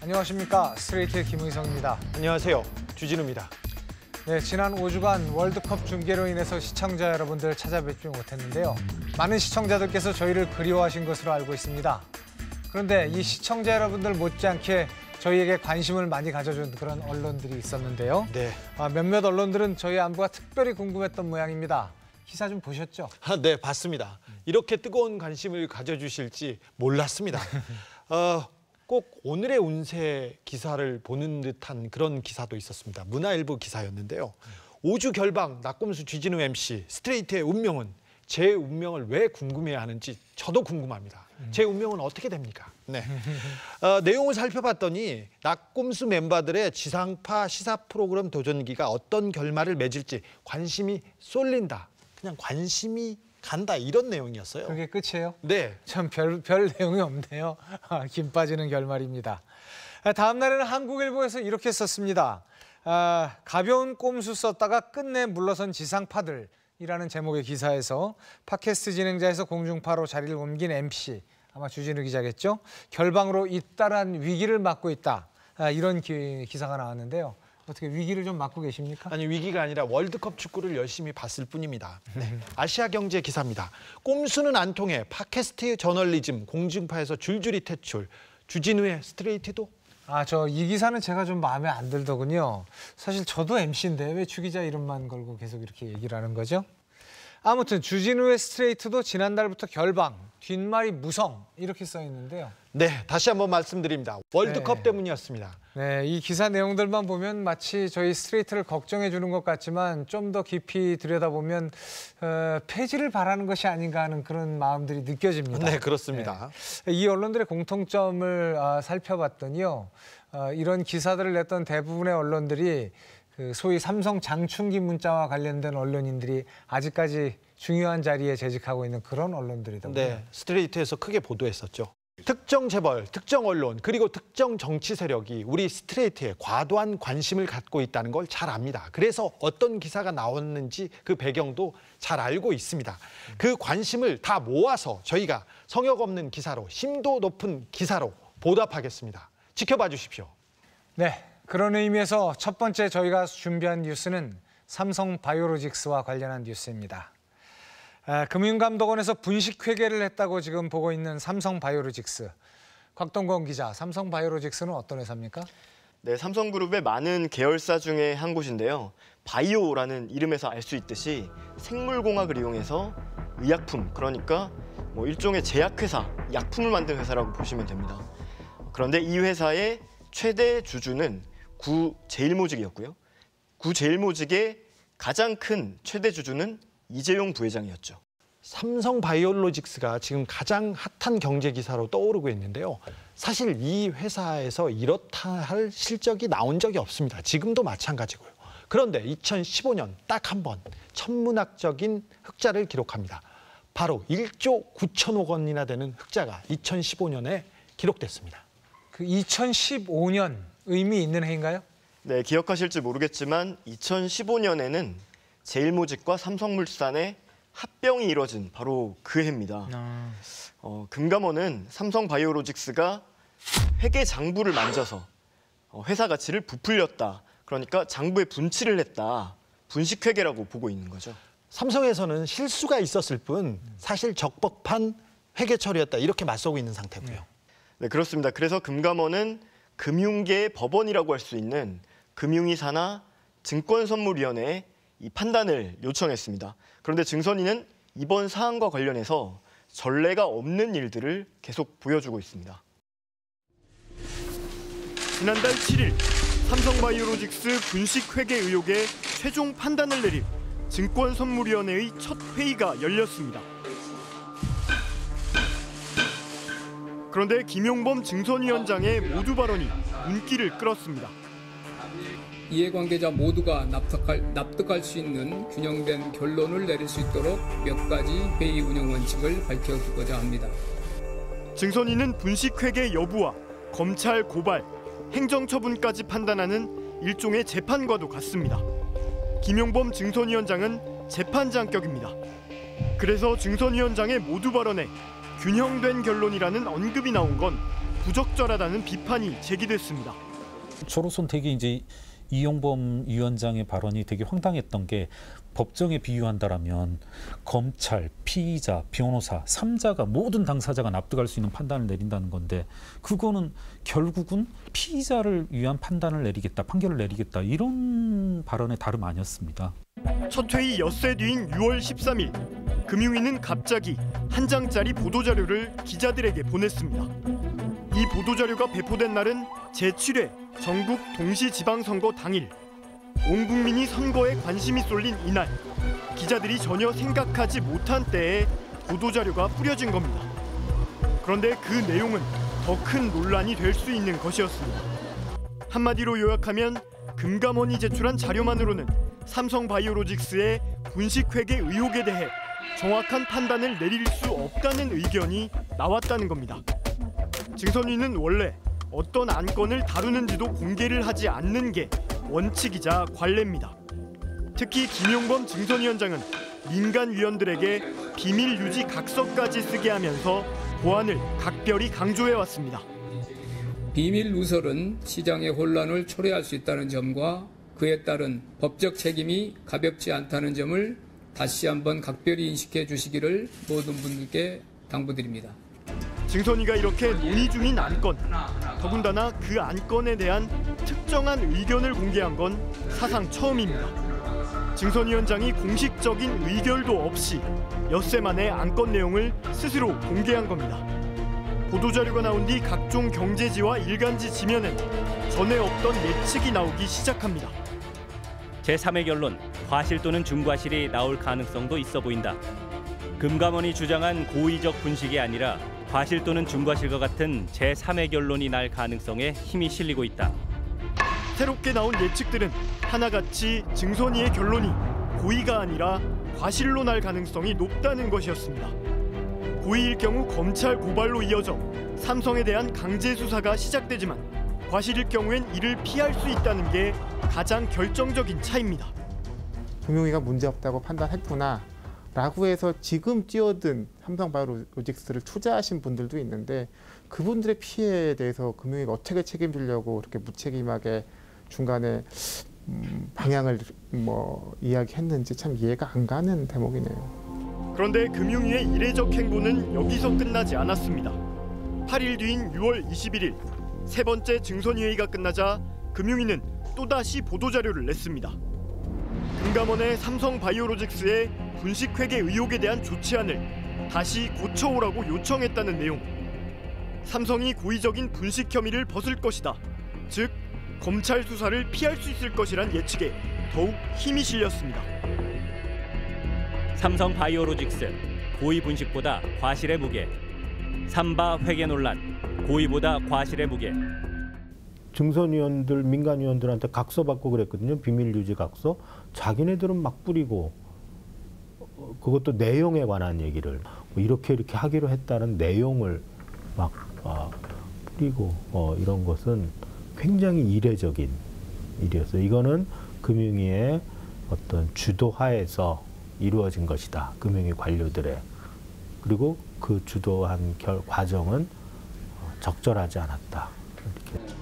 안녕하십니까. 스트레이트의 김의성입니다. 안녕하세요. 주진우입니다. 네, 지난 5주간 월드컵 중계로 인해서 시청자 여러분들 찾아뵙지 못했는데요. 많은 시청자들께서 저희를 그리워하신 것으로 알고 있습니다. 그런데 이 시청자 여러분들 못지않게 저희에게 관심을 많이 가져준 그런 언론들이 있었는데요. 네. 몇몇 언론들은 저희 안부가 특별히 궁금했던 모양입니다. 기사 좀 보셨죠? 네, 봤습니다. 이렇게 뜨거운 관심을 가져주실지 몰랐습니다. 꼭 오늘의 운세 기사를 보는 듯한 그런 기사도 있었습니다. 문화일보 기사였는데요. 5주 결방 낙곰수 쥐진우 MC 스트레이트의 운명은 제 운명을 왜 궁금해하는지 저도 궁금합니다. 제 운명은 어떻게 됩니까? 네. 내용을 살펴봤더니 낙곰수 멤버들의 지상파 시사 프로그램 도전기가 어떤 결말을 맺을지 관심이 쏠린다. 그냥 관심이 간다 이런 내용이었어요. 그게 끝이에요? 네. 참 별 내용이 없네요. 김 빠지는 결말입니다. 다음 날에는 한국일보에서 이렇게 썼습니다. 가벼운 꼼수 썼다가 끝내 물러선 지상파들이라는 제목의 기사에서 팟캐스트 진행자에서 공중파로 자리를 옮긴 MC, 아마 주진우 기자겠죠? 결방으로 잇따른 위기를 맞고 있다. 이런 기사가 나왔는데요. 어떻게 위기를 좀 맞고 계십니까? 아니, 위기가 아니라 월드컵 축구를 열심히 봤을 뿐입니다. 네. 아시아경제 기사입니다. 꼼수는 안 통해 팟캐스트 저널리즘 공중파에서 줄줄이 퇴출. 주진우의 스트레이트도? 저 이 기사는 제가 좀 마음에 안 들더군요. 사실 저도 MC인데 왜 주 기자 이름만 걸고 계속 이렇게 얘기를 하는 거죠? 아무튼 주진우의 스트레이트도 지난달부터 결방, 뒷말이 무성 이렇게 써 있는데요. 네, 다시 한번 말씀드립니다. 월드컵 때문이었습니다. 네, 이 기사 내용들만 보면 마치 저희 스트레이트를 걱정해 주는 것 같지만 좀 더 깊이 들여다보면 폐지를 바라는 것이 아닌가 하는 그런 마음들이 느껴집니다. 네, 그렇습니다. 네. 이 언론들의 공통점을 살펴봤더니요. 이런 기사들을 냈던 대부분의 언론들이 소위 삼성 장충기 문자와 관련된 언론인들이 아직까지 중요한 자리에 재직하고 있는 그런 언론들이더군요. 네, 스트레이트에서 크게 보도했었죠. 특정 재벌, 특정 언론, 그리고 특정 정치 세력이 우리 스트레이트에 과도한 관심을 갖고 있다는 걸 잘 압니다. 그래서 어떤 기사가 나왔는지 그 배경도 잘 알고 있습니다. 그 관심을 다 모아서 저희가 성역 없는 기사로, 심도 높은 기사로 보답하겠습니다. 지켜봐 주십시오. 네, 그런 의미에서 첫 번째 저희가 준비한 뉴스는 삼성 바이오로직스와 관련한 뉴스입니다. 금융감독원에서 분식회계를 했다고 지금 보고 있는 삼성 바이오로직스. 곽동건 기자, 삼성 바이오로직스는 어떤 회사입니까? 네, 삼성그룹의 많은 계열사 중에 한 곳인데요. 바이오라는 이름에서 알 수 있듯이 생물공학을 이용해서 의약품, 그러니까 일종의 제약회사, 약품을 만든 회사라고 보시면 됩니다. 그런데 이 회사의 최대 주주는 구제일모직이었고요. 구제일모직의 가장 큰 최대 주주는 이재용 부회장이었죠. 삼성 바이오로직스가 지금 가장 핫한 경제 기사로 떠오르고 있는데요. 사실 이 회사에서 이렇다 할 실적이 나온 적이 없습니다. 지금도 마찬가지고요. 그런데 2015년 딱 한 번 천문학적인 흑자를 기록합니다. 바로 1조 9천억 원이나 되는 흑자가 2015년에 기록됐습니다. 그 2015년 의미 있는 해인가요? 네, 기억하실지 모르겠지만 2015년에는 제일모직과 삼성물산의 합병이 이뤄진 바로 그 해입니다. 금감원은 삼성바이오로직스가 회계 장부를 만져서 회사 가치를 부풀렸다. 그러니까 장부에 분칠을 했다. 분식회계라고 보고 있는 거죠. 삼성에서는 실수가 있었을 뿐 사실 적법한 회계 처리였다. 이렇게 맞서고 있는 상태고요. 네, 그렇습니다. 그래서 금감원은 금융계의 법원이라고 할 수 있는 금융위 산하 증권선물위원회에 이 판단을 요청했습니다. 그런데 증선위는 이번 사안과 관련해서 전례가 없는 일들을 계속 보여주고 있습니다. 지난달 7일 삼성바이오로직스 분식회계 의혹에 최종 판단을 내린 증권선물위원회의 첫 회의가 열렸습니다. 그런데 김용범 증선위원장의 모두 발언이 눈길을 끌었습니다. 이해관계자 모두가 납득할 수 있는 균형된 결론을 내릴 수 있도록 몇 가지 회의 운영 원칙을 밝혀주고자 합니다. 증선위는 분식회계 여부와 검찰 고발, 행정처분까지 판단하는 일종의 재판과도 같습니다. 김용범 증선위원장은 재판장격입니다. 그래서 증선위원장의 모두 발언에 균형된 결론이라는 언급이 나온 건 부적절하다는 비판이 제기됐습니다. 저로선 되게 이제 이용범 위원장의 발언이 되게 황당했던 게 법정에 비유한다라면 검찰, 피의자, 변호사, 3자가 모든 당사자가 납득할 수 있는 판단을 내린다는 건데 그거는 결국은 피의자를 위한 판단을 내리겠다, 판결을 내리겠다 이런 발언의 다름 아니었습니다. 첫 회의 엿새 뒤인 6월 13일 금융위는 갑자기 한 장짜리 보도자료를 기자들에게 보냈습니다. 이 보도자료가 배포된 날은 제7회 전국 동시지방선거 당일. 온 국민이 선거에 관심이 쏠린 이날, 기자들이 전혀 생각하지 못한 때에 보도자료가 뿌려진 겁니다. 그런데 그 내용은 더 큰 논란이 될 수 있는 것이었습니다. 한마디로 요약하면 금감원이 제출한 자료만으로는 삼성바이오로직스의 분식회계 의혹에 대해 정확한 판단을 내릴 수 없다는 의견이 나왔다는 겁니다. 증선위는 원래 어떤 안건을 다루는지도 공개를 하지 않는 게 원칙이자 관례입니다. 특히 김용범 증선위원장은 민간 위원들에게 비밀 유지 각서까지 쓰게 하면서 보안을 각별히 강조해왔습니다. 비밀 누설은 시장의 혼란을 초래할 수 있다는 점과 그에 따른 법적 책임이 가볍지 않다는 점을 다시 한번 각별히 인식해 주시기를 모든 분들께 당부드립니다. 증선위가 이렇게 논의 중인 안건, 더군다나 그 안건에 대한 특정한 의견을 공개한 건 사상 처음입니다. 증선위원장이 공식적인 의결도 없이 엿새 만에 안건 내용을 스스로 공개한 겁니다. 보도자료가 나온 뒤 각종 경제지와 일간지 지면엔 전에 없던 예측이 나오기 시작합니다. 제3의 결론, 과실 또는 중과실이 나올 가능성도 있어 보인다. 금감원이 주장한 고의적 분식이 아니라 과실 또는 중과실과 같은 제3의 결론이 날 가능성에 힘이 실리고 있다. 새롭게 나온 예측들은 하나같이 증선위의 결론이 고의가 아니라 과실로 날 가능성이 높다는 것이었습니다. 고의일 경우 검찰 고발로 이어져 삼성에 대한 강제 수사가 시작되지만 과실일 경우엔 이를 피할 수 있다는 게 가장 결정적인 차이입니다. 금융위가 문제없다고 판단했구나 라고 해서 지금 뛰어든 삼성바이오로직스를 투자하신 분들도 있는데 그분들의 피해에 대해서 금융위가 어떻게 책임지려고 그렇게 무책임하게 중간에 방향을 이야기했는지 참 이해가 안 가는 대목이네요. 그런데 금융위의 이례적 행보는 여기서 끝나지 않았습니다. 8일 뒤인 6월 21일 세 번째 증선회의가 끝나자 금융위는 또다시 보도자료를 냈습니다. 금감원의 삼성바이오로직스의 분식회계 의혹에 대한 조치안을 다시 고쳐오라고 요청했다는 내용. 삼성이 고의적인 분식 혐의를 벗을 것이다. 즉 검찰 수사를 피할 수 있을 것이란 예측에 더욱 힘이 실렸습니다. 삼성바이오로직스, 고의 분식보다 과실의 무게. 삼바 회계 논란, 고의보다 과실의 무게. 증선위원들, 민간위원들한테 각서 받고 그랬거든요. 비밀 유지 각서. 자기네들은 막 뿌리고 그것도 내용에 관한 얘기를 이렇게 하기로 했다는 내용을 막 뿌리고 이런 것은 굉장히 이례적인 일이었어요. 이거는 금융위의 어떤 주도하에서 이루어진 것이다. 금융위 관료들의. 그리고 그 주도한 과정은 적절하지 않았다. 이렇게.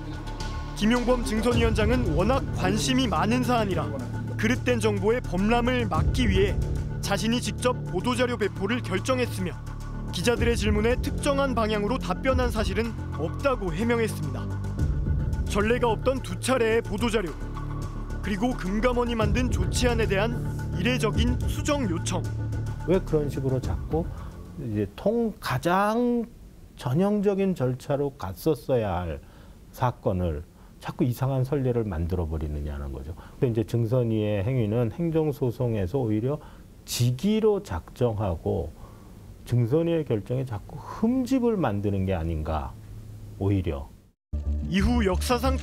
김용범 증선위원장은 워낙 관심이 많은 사안이라 그릇된 정보의 범람을 막기 위해 자신이 직접 보도자료 배포를 결정했으며 기자들의 질문에 특정한 방향으로 답변한 사실은 없다고 해명했습니다. 전례가 없던 두 차례의 보도자료, 그리고 금감원이 만든 조치안에 대한 이례적인 수정 요청. 왜 그런 식으로 자꾸 이제 가장 전형적인 절차로 갔었어야 할 사건을 자꾸 이상한 선례를 만들어 버리느냐는 거죠. 근데 이제 증선위의 행위는 행정소송에서 오히려 직위로 작정하고 증선위의 결정에 자꾸 흠집을 만드는 게 아닌가, 오히려. 이후 역사상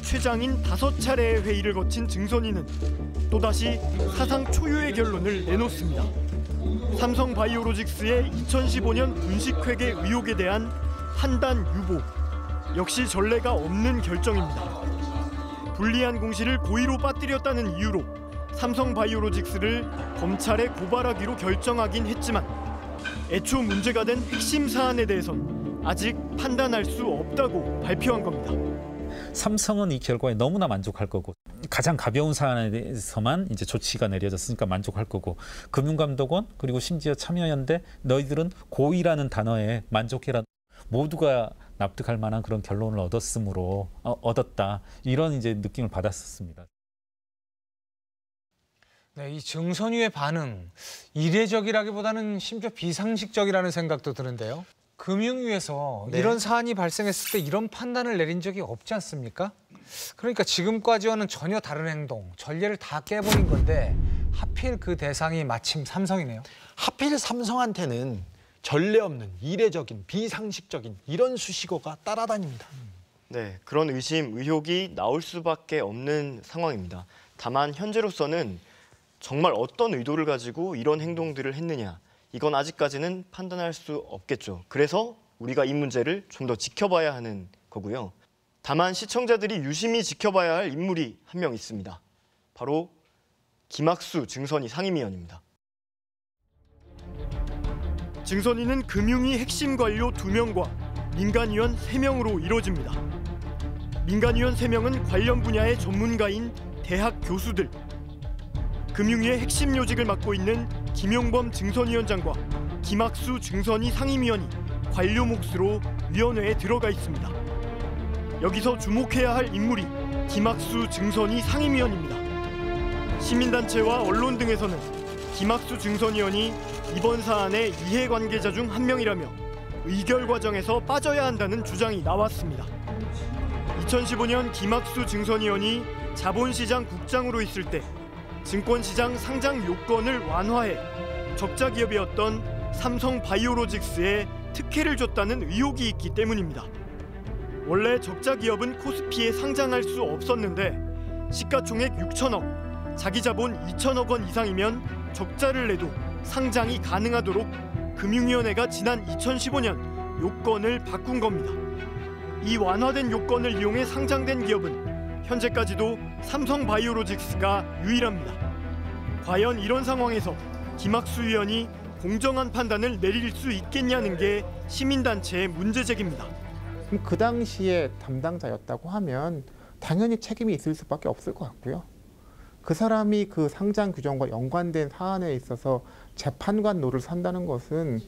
최장인 5차례의 회의를 거친 증선위는 또다시 사상 초유의 결론을 내놓습니다. 삼성바이오로직스의 2015년 분식회계 의혹에 대한 판단 유보, 역시 전례가 없는 결정입니다. 불리한 공시를 고의로 빠뜨렸다는 이유로 삼성바이오로직스를 검찰에 고발하기로 결정하긴 했지만 애초 문제가 된 핵심 사안에 대해선 아직 판단할 수 없다고 발표한 겁니다. 삼성은 이 결과에 너무나 만족할 거고 가장 가벼운 사안에 대해서만 이제 조치가 내려졌으니까 만족할 거고 금융감독원 그리고 심지어 참여연대 너희들은 고의라는 단어에 만족해라. 모두가 납득할 만한 그런 결론을 얻었다. 이런 이제 느낌을 받았었습니다. 네, 이 증선위의 반응 이례적이라기보다는 심지어 비상식적이라는 생각도 드는데요. 금융위에서 네. 이런 사안이 발생했을 때 이런 판단을 내린 적이 없지 않습니까? 그러니까 지금까지와는 전혀 다른 행동, 전례를 다 깨버린 건데 하필 그 대상이 마침 삼성이네요. 하필 삼성한테는 전례 없는 이례적인 비상식적인 이런 수식어가 따라다닙니다. 네, 그런 의심, 의혹이 나올 수밖에 없는 상황입니다. 다만 현재로서는 정말 어떤 의도를 가지고 이런 행동들을 했느냐, 이건 아직까지는 판단할 수 없겠죠. 그래서 우리가 이 문제를 좀 더 지켜봐야 하는 거고요. 다만 시청자들이 유심히 지켜봐야 할 인물이 한 명 있습니다. 바로 김학수 증선위 상임위원입니다. 증선위는 금융위 핵심 관료 2명과 민간위원 3명으로 이루어집니다. 민간위원 3명은 관련 분야의 전문가인 대학 교수들, 금융위의 핵심 요직을 맡고 있는 김용범 증선위원장과 김학수 증선위 상임위원이 관료 몫으로 위원회에 들어가 있습니다. 여기서 주목해야 할 인물이 김학수 증선위 상임위원입니다. 시민단체와 언론 등에서는 김학수 증선위원이 이번 사안의 이해관계자 중 한 명이라며 의결 과정에서 빠져야 한다는 주장이 나왔습니다. 2015년 김학수 증선위원이 자본시장 국장으로 있을 때 증권시장 상장 요건을 완화해 적자 기업이었던 삼성바이오로직스에 특혜를 줬다는 의혹이 있기 때문입니다. 원래 적자 기업은 코스피에 상장할 수 없었는데 시가총액 6천억, 자기 자본 2천억 원 이상이면 적자를 내도 상장이 가능하도록 금융위원회가 지난 2015년 요건을 바꾼 겁니다. 이 완화된 요건을 이용해 상장된 기업은 현재까지도 삼성바이오로직스가 유일합니다. 과연 이런 상황에서 김학수 위원이 공정한 판단을 내릴 수 있겠냐는 게 시민단체의 문제 제기입니다. 그럼 그 당시에 담당자였다고 하면 당연히 책임이 있을 수밖에 없을 것 같고요. 그 사람이 그 상장 규정과 연관된 사안에 있어서 재판관 노를 산다는 것은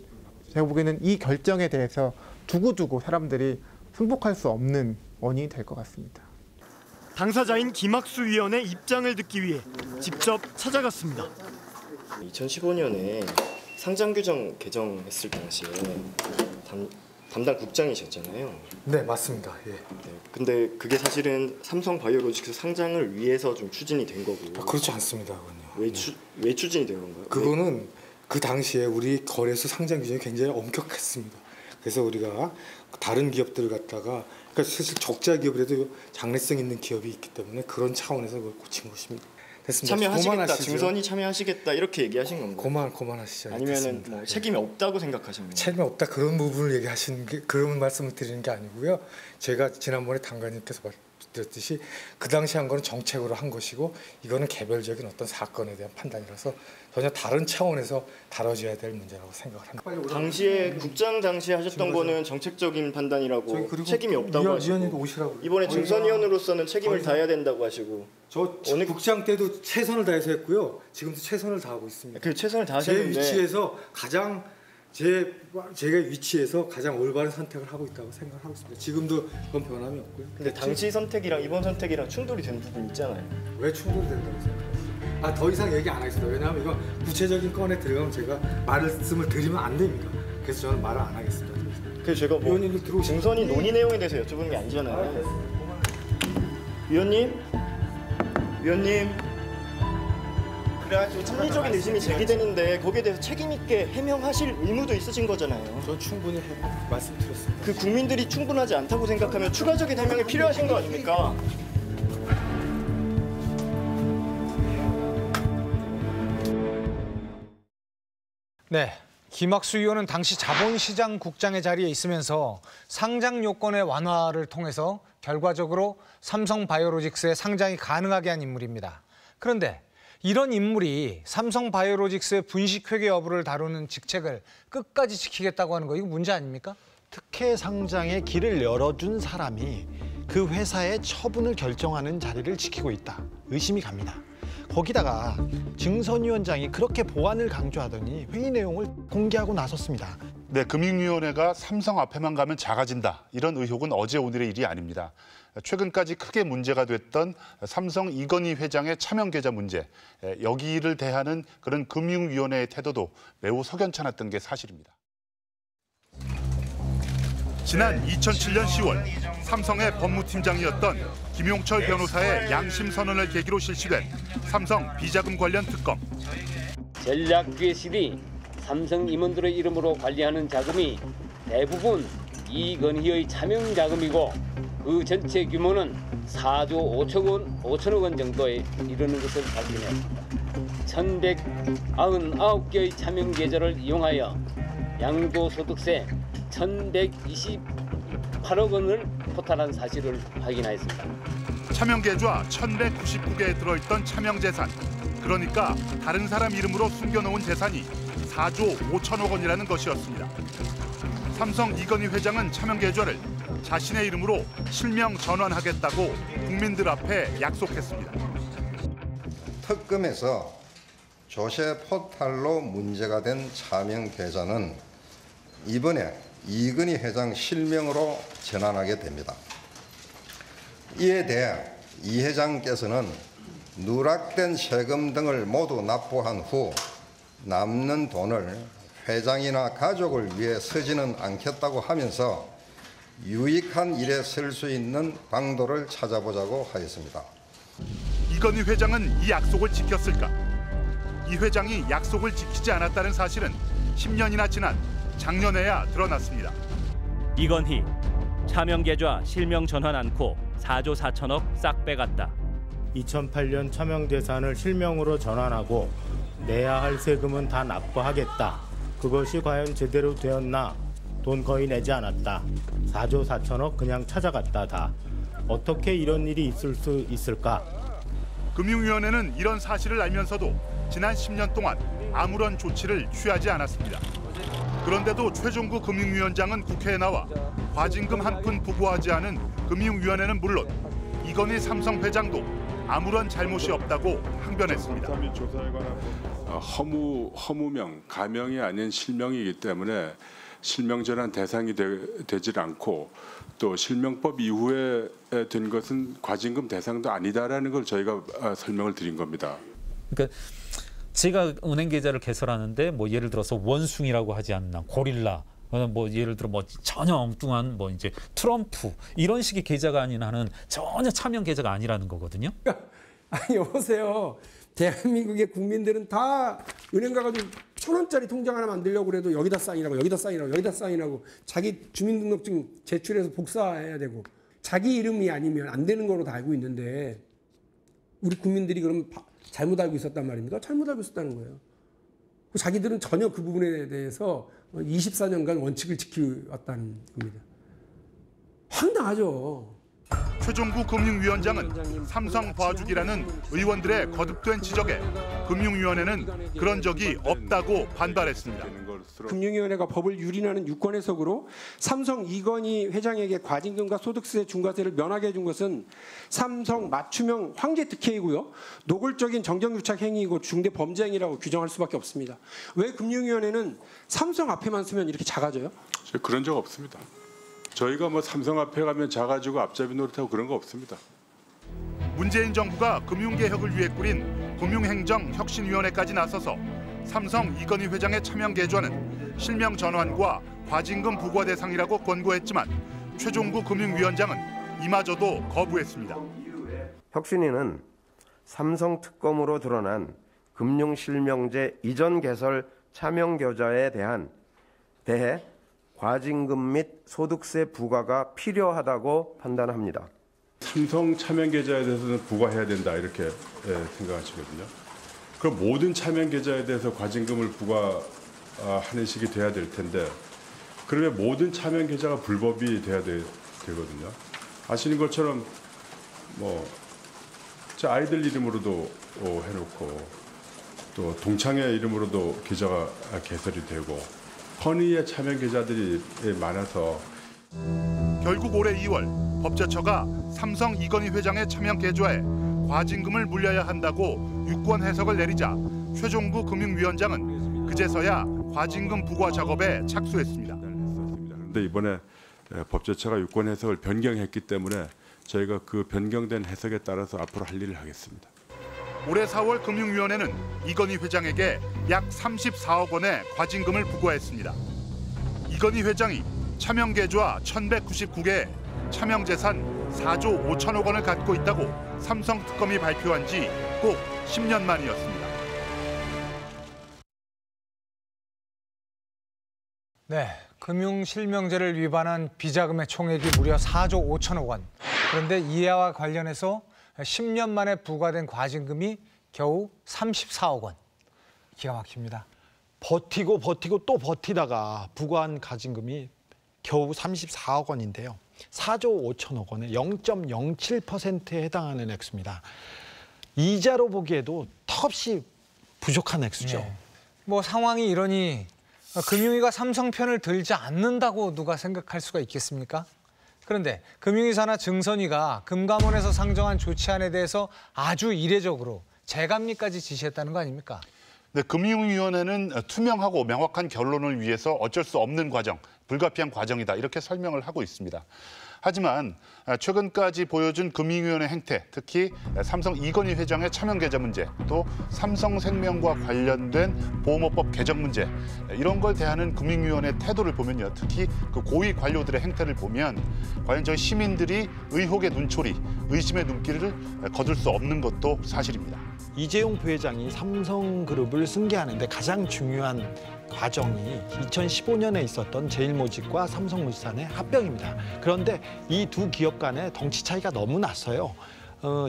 제가 보기에는 이 결정에 대해서 두고두고 사람들이 승복할 수 없는 원인이 될 것 같습니다. 당사자인 김학수 위원의 입장을 듣기 위해 직접 찾아갔습니다. 2015년에 상장 규정 개정했을 당시에 담당 국장이셨잖아요. 네, 맞습니다. 예. 네, 근데 그게 사실은 삼성바이오로직스 상장을 위해서 좀 추진이 된 거고. 그렇지 않습니다, 그건요. 왜 추진이 된 건가요? 그거는 그 당시에 우리 거래소 상장 규정이 굉장히 엄격했습니다. 그래서 우리가 다른 기업들을 갖다가 그러니까 사실 적자 기업이라도 장래성 있는 기업이 있기 때문에 그런 차원에서 그걸 고친 것입니다. 됐습니다. 참여하시겠다, 증선이 참여하시겠다 이렇게 얘기하신 건가요? 그만하시죠. 아니면은 뭐 책임이 없다고 생각하신 건가요? 책임이 없다 그런 부분을 얘기하시는 게 그런 말씀을 드리는 게 아니고요. 제가 지난번에 당관님께서 말씀드렸듯이 그 당시 한 거는 정책으로 한 것이고 이거는 개별적인 어떤 사건에 대한 판단이라서 전혀 다른 차원에서 다뤄져야 될 문제라고 생각을 합니다. 당시에 국장 당시에 하셨던 거는 정책적인 판단이라고 책임이 없다고 하시고 오시라고 이번에 증선위원으로서는 책임을 다해야 된다고 하시고 저 국장 때도 최선을 다해서 했고요. 지금도 최선을 다하고 있습니다. 그 최선을 다하셨는데 제 위치에서 가장 제가 위치에서 가장 올바른 선택을 하고 있다고 생각하고 있습니다. 지금도 그건 변함이 없고요. 근데 당시 선택이랑 이번 선택이랑 충돌이 된 부분 있잖아요. 왜 충돌이 된다고 생각하세요? 더 이상 얘기 안 하겠습니다. 왜냐하면 이거 구체적인 건에 들어가면 제가 말씀을 드리면 안 됩니다. 그래서 저는 말을 안 하겠습니다. 그래서 제가 뭐 증선이 논의 내용에 대해서 여쭤보는 게 아니잖아요. 위원님 그래가지고 합리적인 의심이 제기되는데 거기에 대해서 책임 있게 해명하실 의무도 있으신 거잖아요. 전 충분히 말씀드렸습니다. 그 국민들이 충분하지 않다고 생각하면 추가적인 해명이 필요하신 거 아닙니까? 네, 김학수 의원은 당시 자본시장 국장의 자리에 있으면서 상장 요건의 완화를 통해서 결과적으로 삼성바이오로직스의 상장이 가능하게 한 인물입니다. 그런데 이런 인물이 삼성바이오로직스의 분식회계 여부를 다루는 직책을 끝까지 지키겠다고 하는 거 이거 문제 아닙니까? 특혜 상장의 길을 열어준 사람이 그 회사의 처분을 결정하는 자리를 지키고 있다. 의심이 갑니다. 거기다가 증선위원장이 그렇게 보안을 강조하더니 회의 내용을 공개하고 나섰습니다. 네, 금융위원회가 삼성 앞에만 가면 작아진다. 이런 의혹은 어제 오늘의 일이 아닙니다. 최근까지 크게 문제가 됐던 삼성 이건희 회장의 차명 계좌 문제, 여기를 대하는 그런 금융위원회의 태도도 매우 석연찮았던 게 사실입니다. 지난 2007년 10월 삼성의 법무팀장이었던 김용철 변호사의 양심 선언을 계기로 실시된 삼성 비자금 관련 특검. 전략기획실이 삼성 임원들의 이름으로 관리하는 자금이 대부분 이건희의 차명 자금이고 그 전체 규모는 4조 5천억 원 정도에 이르는 것을 밝혀냈습니다. 1,199개의 차명 계좌를 이용하여 양도소득세 1,128억 원을 포탈한 사실을 확인하였습니다. 차명 계좌 1,199개에 들어있던 차명 재산, 그러니까 다른 사람 이름으로 숨겨놓은 재산이 4조 5천억 원이라는 것이었습니다. 삼성 이건희 회장은 차명 계좌를 자신의 이름으로 실명 전환하겠다고 국민들 앞에 약속했습니다. 특검에서 조세 포탈로 문제가 된 차명 계좌는 이번에 이건희 회장 실명으로 전환하게 됩니다. 이에 대해 이 회장께서는 누락된 세금 등을 모두 납부한 후 남는 돈을 회장이나 가족을 위해 쓰지는 않겠다고 하면서 유익한 일에 쓸 수 있는 방도를 찾아보자고 하였습니다. 이건희 회장은 이 약속을 지켰을까? 이 회장이 약속을 지키지 않았다는 사실은 10년이나 지난 작년에야 드러났습니다. 이건희 차명 계좌 실명 전환 않고 4조 4천억 싹 빼갔다. 2008년 차명 재산을 실명으로 전환하고 내야 할 세금은 다 납부하겠다. 그것이 과연 제대로 되었나? 돈 거의 내지 않았다. 4조 4천억 그냥 찾아갔다 다. 어떻게 이런 일이 있을 수 있을까? 금융위원회는 이런 사실을 알면서도 지난 10년 동안 아무런 조치를 취하지 않았습니다. 그런데도 최종구 금융위원장은 국회에 나와 과징금 한 푼 부과하지 않은 금융위원회는 물론 이건희 삼성 회장도 아무런 잘못이 없다고 항변했습니다. 허무명, 가명이 아닌 실명이기 때문에 실명 전환 대상이 되질 않고 또 실명법 이후에 된 것은 과징금 대상도 아니다라는 걸 저희가 설명을 드린 겁니다. 그러니까 제가 은행 계좌를 개설하는데 뭐 예를 들어서 원숭이라고 하지 않나, 고릴라, 뭐 예를 들어 뭐 전혀 엉뚱한 뭐 이제 트럼프 이런 식의 계좌가 아닌 한은 전혀 차명 계좌가 아니라는 거거든요. 아니 여보세요. 대한민국의 국민들은 다 은행 가가지고 1,000원짜리 통장 하나 만들려고 그래도 여기다 사인하고 여기다 사인하고 여기다 사인하고 자기 주민등록증 제출해서 복사해야 되고 자기 이름이 아니면 안 되는 거로 다 알고 있는데 우리 국민들이 그럼 잘못 알고 있었단 말입니까? 잘못 알고 있었다는 거예요. 자기들은 전혀 그 부분에 대해서 24년간 원칙을 지켜왔다는 겁니다. 황당하죠. 최종구 금융위원장은 삼성 봐주기라는 의원들의 거듭된 지적에 금융위원회는 그런 적이 없다고 반발했습니다. 금융위원회가 법을 유린하는 유권 해석으로 삼성 이건희 회장에게 과징금과 소득세 중과세를 면하게 해준 것은 삼성 맞춤형 황제 특혜이고요. 노골적인 정경유착 행위이고 중대 범죄 행위라고 규정할 수밖에 없습니다. 왜 금융위원회는 삼성 앞에만 쓰면 이렇게 작아져요? 그런 적 없습니다. 저희가 뭐 삼성 앞에 가면 작아지고 앞잡이 노릇하고 그런 거 없습니다. 문재인 정부가 금융개혁을 위해 꾸린 금융행정혁신위원회까지 나서서 삼성 이건희 회장의 차명 계좌는 실명 전환과 과징금 부과 대상이라고 권고했지만 최종구 금융위원장은 이마저도 거부했습니다. 혁신위는 삼성 특검으로 드러난 금융실명제 이전 개설 차명 계좌에 대해 과징금 및 소득세 부과가 필요하다고 판단합니다. 삼성 차명 계좌에 대해서는 부과해야 된다 이렇게 생각하시거든요. 그럼 모든 차명 계좌에 대해서 과징금을 부과하는 식이 돼야 될 텐데 그러면 모든 차명 계좌가 불법이 돼야 되거든요. 아시는 것처럼 뭐 제 아이들 이름으로도 해놓고 또 동창회 이름으로도 계좌가 개설이 되고 선의의 차명 계좌들이 많아서 결국 올해 2월 법제처가 삼성 이건희 회장의 차명 계좌에 과징금을 물려야 한다고 유권 해석을 내리자 최종구 금융위원장은 그제서야 과징금 부과 작업에 착수했습니다. 그런데 이번에 법제처가 유권 해석을 변경했기 때문에 저희가 그 변경된 해석에 따라서 앞으로 할 일을 하겠습니다. 올해 4월 금융위원회는 이건희 회장에게 약 34억 원의 과징금을 부과했습니다. 이건희 회장이 차명 계좌 1,199개에 차명 재산 4조 5천억 원을 갖고 있다고 삼성 특검이 발표한 지 꼭 10년 만이었습니다. 네, 금융실명제를 위반한 비자금의 총액이 무려 4조 5천억 원. 그런데 이와 관련해서 10년 만에 부과된 과징금이 겨우 34억 원. 기가 막힙니다. 버티고 또 버티다가 부과한 과징금이 겨우 34억 원인데요. 4조 5천억 원의 0.07%에 해당하는 액수입니다. 이자로 보기에도 턱없이 부족한 액수죠. 네. 뭐 상황이 이러니 금융위가 삼성 편을 들지 않는다고 누가 생각할 수가 있겠습니까? 그런데 금융위사나 증선위가 금감원에서 상정한 조치안에 대해서 아주 이례적으로 재감리까지 지시했다는 거 아닙니까? 네, 금융위원회는 투명하고 명확한 결론을 위해서 어쩔 수 없는 과정, 불가피한 과정이다 이렇게 설명을 하고 있습니다. 하지만 최근까지 보여준 금융위원회 행태, 특히 삼성 이건희 회장의 차명 계좌 문제, 또 삼성생명과 관련된 보험업법 개정 문제 이런 걸 대하는 금융위원회 태도를 보면요. 특히 그 고위 관료들의 행태를 보면 과연 저희 시민들이 의혹의 눈초리, 의심의 눈길을 거둘 수 없는 것도 사실입니다. 이재용 부회장이 삼성그룹을 승계하는데 가장 중요한 과정이 2015년에 있었던 제일모직과 삼성물산의 합병입니다. 그런데 이 두 기업 간의 덩치 차이가 너무 났어요.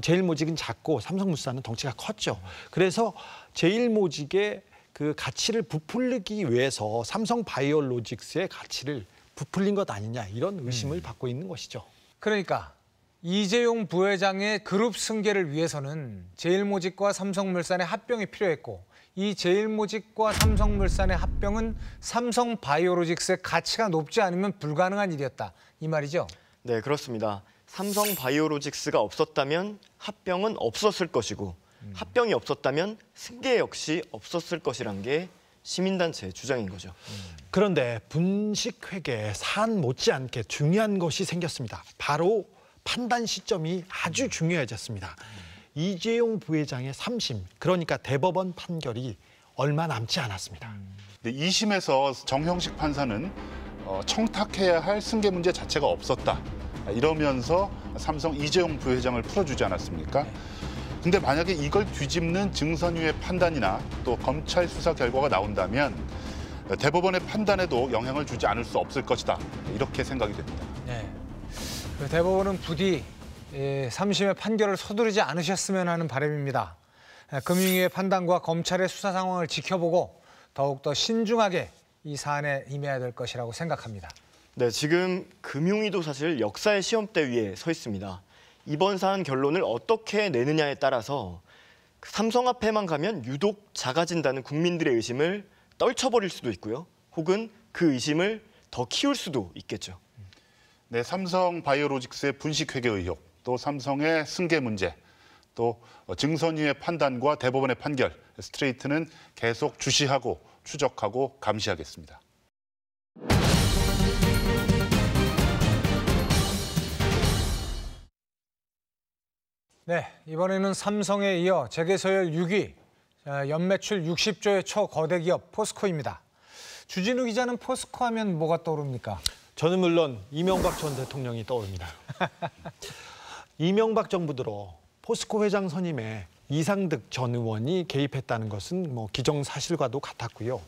제일모직은 작고 삼성물산은 덩치가 컸죠. 그래서 제일모직의 그 가치를 부풀리기 위해서 삼성바이오로직스의 가치를 부풀린 것 아니냐 이런 의심을 받고 있는 것이죠. 그러니까 이재용 부회장의 그룹 승계를 위해서는 제일모직과 삼성물산의 합병이 필요했고 이 제일모직과 삼성물산의 합병은 삼성바이오로직스의 가치가 높지 않으면 불가능한 일이었다. 이 말이죠? 네, 그렇습니다. 삼성바이오로직스가 없었다면 합병은 없었을 것이고 합병이 없었다면 승계 역시 없었을 것이란 게 시민단체의 주장인 거죠. 그런데 분식회계에 사안 못지않게 중요한 것이 생겼습니다. 바로 판단 시점이 아주 중요해졌습니다. 이재용 부회장의 3심, 그러니까 대법원 판결이 얼마 남지 않았습니다. 2심에서 정형식 판사는 청탁해야 할 승계 문제 자체가 없었다. 이러면서 삼성 이재용 부회장을 풀어주지 않았습니까? 근데 만약에 이걸 뒤집는 증선위의 판단이나 또 검찰 수사 결과가 나온다면 대법원의 판단에도 영향을 주지 않을 수 없을 것이다. 이렇게 생각이 됩니다. 네. 대법원은 부디 3심의 판결을 서두르지 않으셨으면 하는 바람입니다. 금융위의 판단과 검찰의 수사 상황을 지켜보고 더욱더 신중하게 이 사안에 임해야 될 것이라고 생각합니다. 네, 지금 금융위도 사실 역사의 시험대 위에 서 있습니다. 이번 사안 결론을 어떻게 내느냐에 따라서 삼성 앞에만 가면 유독 작아진다는 국민들의 의심을 떨쳐버릴 수도 있고요. 혹은 그 의심을 더 키울 수도 있겠죠. 네, 삼성바이오로직스의 분식회계 의혹, 또 삼성의 승계 문제, 또 증선위의 판단과 대법원의 판결, 스트레이트는 계속 주시하고 추적하고 감시하겠습니다. 네, 이번에는 삼성에 이어 재계서열 6위, 연매출 60조의 초거대 기업 포스코입니다. 주진우 기자는 포스코 하면 뭐가 떠오릅니까? 저는 물론 이명박 전 대통령이 떠오릅니다. 이명박 정부 들어 포스코 회장 선임에 이상득 전 의원이 개입했다는 것은 뭐 기정사실과도 같았고요.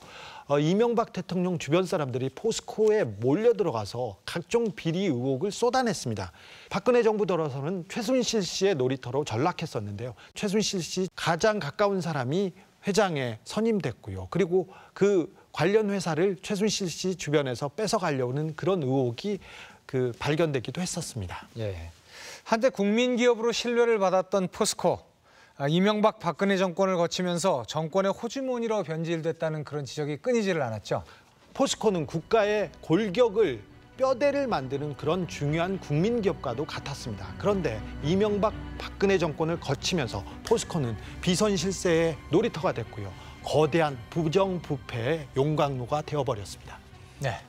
이명박 대통령 주변 사람들이 포스코에 몰려들어가서 각종 비리 의혹을 쏟아냈습니다. 박근혜 정부 들어서는 최순실 씨의 놀이터로 전락했었는데요. 최순실 씨 가장 가까운 사람이 회장에 선임됐고요. 그리고 그 관련 회사를 최순실 씨 주변에서 뺏어가려는 그런 의혹이 발견되기도 했었습니다. 예. 한때 국민기업으로 신뢰를 받았던 포스코. 이명박 박근혜 정권을 거치면서 정권의 호주머니로 변질됐다는 그런 지적이 끊이지를 않았죠. 포스코는 국가의 골격을 뼈대를 만드는 그런 중요한 국민기업과도 같았습니다. 그런데 이명박 박근혜 정권을 거치면서 포스코는 비선실세의 놀이터가 됐고요. 거대한 부정부패의 용광로가 되어버렸습니다. 네.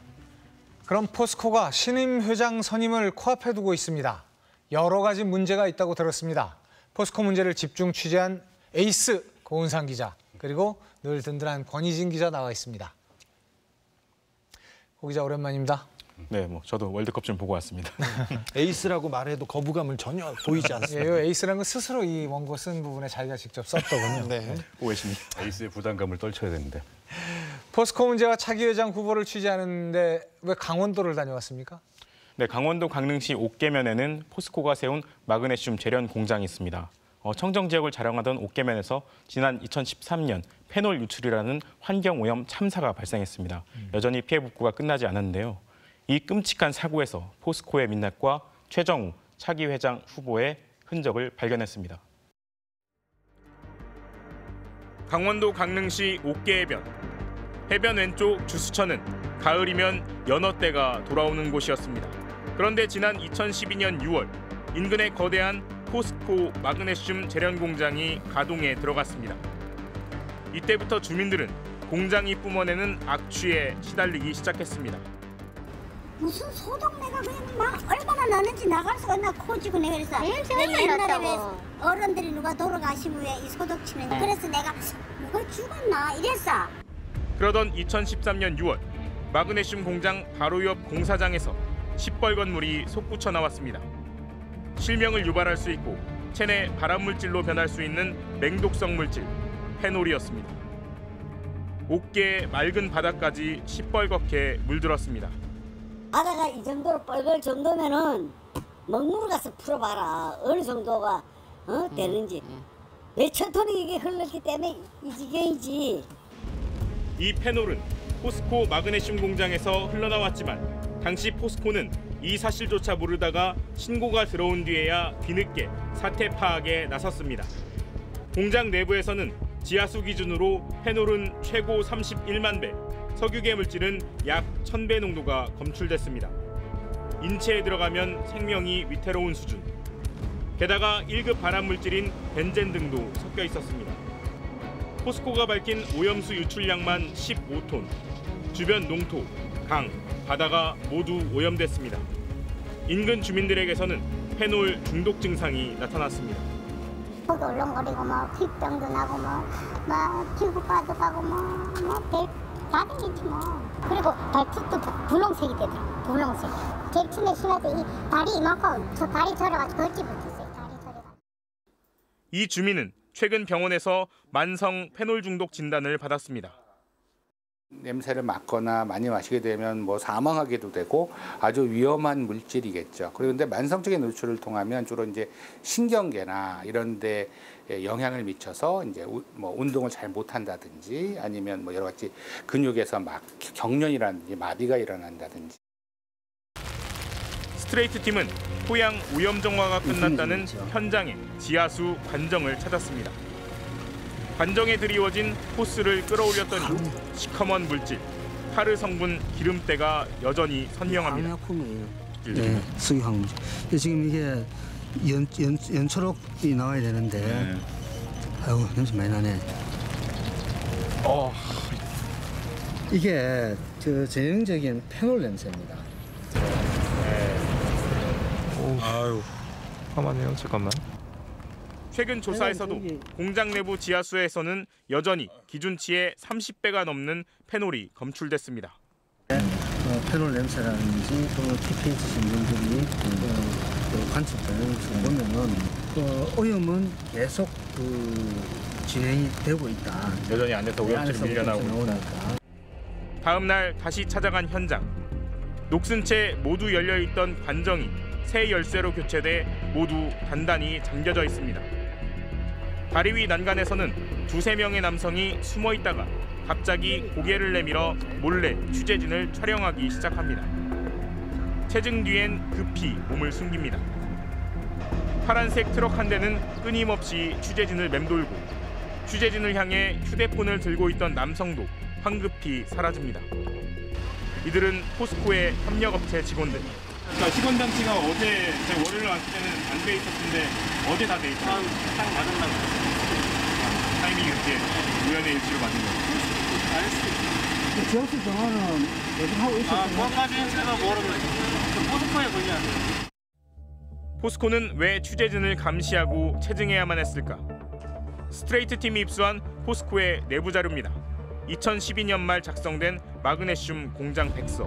그럼 포스코가 신임 회장 선임을 코앞에 두고 있습니다. 여러 가지 문제가 있다고 들었습니다. 포스코 문제를 집중 취재한 에이스 고은상 기자, 그리고 늘 든든한 권희진 기자 나와 있습니다. 고 기자 오랜만입니다. 네, 저도 월드컵 좀 보고 왔습니다. 에이스라고 말해도 거부감을 전혀 보이지 않습니다. 예, 에이스라는 건 스스로 이 원고 쓴 부분에 자기가 직접 썼더군요. 네. 오해십니다. 에이스의 부담감을 떨쳐야 되는데. 포스코 문제와 차기 회장 후보를 취재하는데 왜 강원도를 다녀왔습니까? 네, 강원도 강릉시 옥계면에는 포스코가 세운 마그네슘 재련 공장이 있습니다. 청정 지역을 자랑하던 옥계면에서 지난 2013년 페놀 유출이라는 환경오염 참사가 발생했습니다. 여전히 피해 복구가 끝나지 않았는데요. 이 끔찍한 사고에서 포스코의 민낯과 최정우 차기 회장 후보의 흔적을 발견했습니다. 강원도 강릉시 옥계해변. 해변 왼쪽 주수천은 가을이면 연어때가 돌아오는 곳이었습니다. 그런데 지난 2012년 6월 인근의 거대한 포스코 마그네슘 재련 공장이 가동에 들어갔습니다. 이때부터 주민들은 공장이 뿜어내는 악취에 시달리기 시작했습니다. 무슨 소독내가 그냥 막 얼마나 나는지 나갈 수가 없나 코지고 내가 그래서 냄새 옛날에 왜 어른들이 누가 돌아가시고 왜 이 소독치는 그래서 내가 누가 죽었나 이랬어. 그러던 2013년 6월 마그네슘 공장 바로 옆 공사장에서 시뻘건 물이 솟구쳐 나왔습니다. 실명을 유발할 수 있고 체내 발암물질로 변할 수 있는 맹독성 물질 페놀이었습니다. 옥계의 맑은 바닥까지 시뻘겋게 물들었습니다. 바다가 이 정도로 뻘걸 정도면은 먹물을 가서 풀어봐라. 어느 정도가 되는지. 몇천 톤이 이게 흘렀기 때문에 이 지경이지. 이 페놀은 포스코 마그네슘 공장에서 흘러나왔지만 당시 포스코는 이 사실조차 모르다가 신고가 들어온 뒤에야 뒤늦게 사태 파악에 나섰습니다. 공장 내부에서는 지하수 기준으로 페놀은 최고 31만 배, 석유계 물질은 약 1000배 농도가 검출됐습니다. 인체에 들어가면 생명이 위태로운 수준. 게다가 1급 발암물질인 벤젠 등도 섞여 있었습니다. 포스코가 밝힌 오염수 유출량만 15톤. 주변 농토, 강, 바다가 모두 오염됐습니다. 인근 주민들에게서는 페놀 중독 증상이 나타났습니다. 속이 울렁거리고 피병도 나고 피부 빠져가고 다 생기지 그리고 발톱도 분홍색이 되더라고. 분홍색. 제일 처음에 심해서 이 다리 이만큼 저 다리 저려가지고 걷지 못했어요. 다리 저려가지고. 이 주민은 최근 병원에서 만성 페놀 중독 진단을 받았습니다. 냄새를 맡거나 많이 마시게 되면 사망하게도 되고 아주 위험한 물질이겠죠. 그런데 만성적인 노출을 통하면 주로 이제 신경계나 이런 데 영향을 미쳐서 이제 운동을 잘 못한다든지 아니면 여러 가지 근육에서 경련이라든지 마비가 일어난다든지. 스트레이트 팀은 토양 오염 정화가 끝났다는 현장의 지하수 관정을 찾았습니다. 관정에 드리워진 호스를 끌어올렸더니 시커먼 물질, 타르 성분 기름때가 여전히 선명합니다. 네, 석유화학물. 지금 이게 연초록이 나와야 되는데, 아유 냄새 많이 나네. 이게 전형적인 페놀 냄새입니다. 아유, 잠깐만요, 잠깐만. 최근 조사에서도 공장 내부 지하수에서는 여전히 기준치의 30배가 넘는 페놀이 검출됐습니다. 페놀 냄새라든지 또 TPH 성분들이 관측되는 보면은 오염은 계속 진행이 되고 있다. 여전히 안에서 오염물이 밀려나오고 있다. 다음 날 다시 찾아간 현장. 녹슨 채 모두 열려있던 관정이 새 열쇠로 교체돼 모두 단단히 잠겨져 있습니다. 다리 위 난간에서는 두세 명의 남성이 숨어 있다가 갑자기 고개를 내밀어 몰래 취재진을 촬영하기 시작합니다. 체증 뒤엔 급히 몸을 숨깁니다. 파란색 트럭 한 대는 끊임없이 취재진을 맴돌고 취재진을 향해 휴대폰을 들고 있던 남성도 황급히 사라집니다. 이들은 포스코의 협력업체 직원들. 그러니까 시건 장치가 어제 제가 월요일 왔을 때는 안 돼 있었는데 어제 다 돼 있어요. 딱 맞았나 봐요. 타이밍이 이렇게 우연의 일치로 맞는 거예요. 알 수도 있어요. 지역수 정화는 계속 하고 있었어요. 그것까지는 제가 모르겠어요. 포스코에 걸려야 돼요. 포스코는 왜 취재진을 감시하고 체증해야만 했을까? 스트레이트 팀이 입수한 포스코의 내부 자료입니다. 2012년 말 작성된 마그네슘 공장 백서.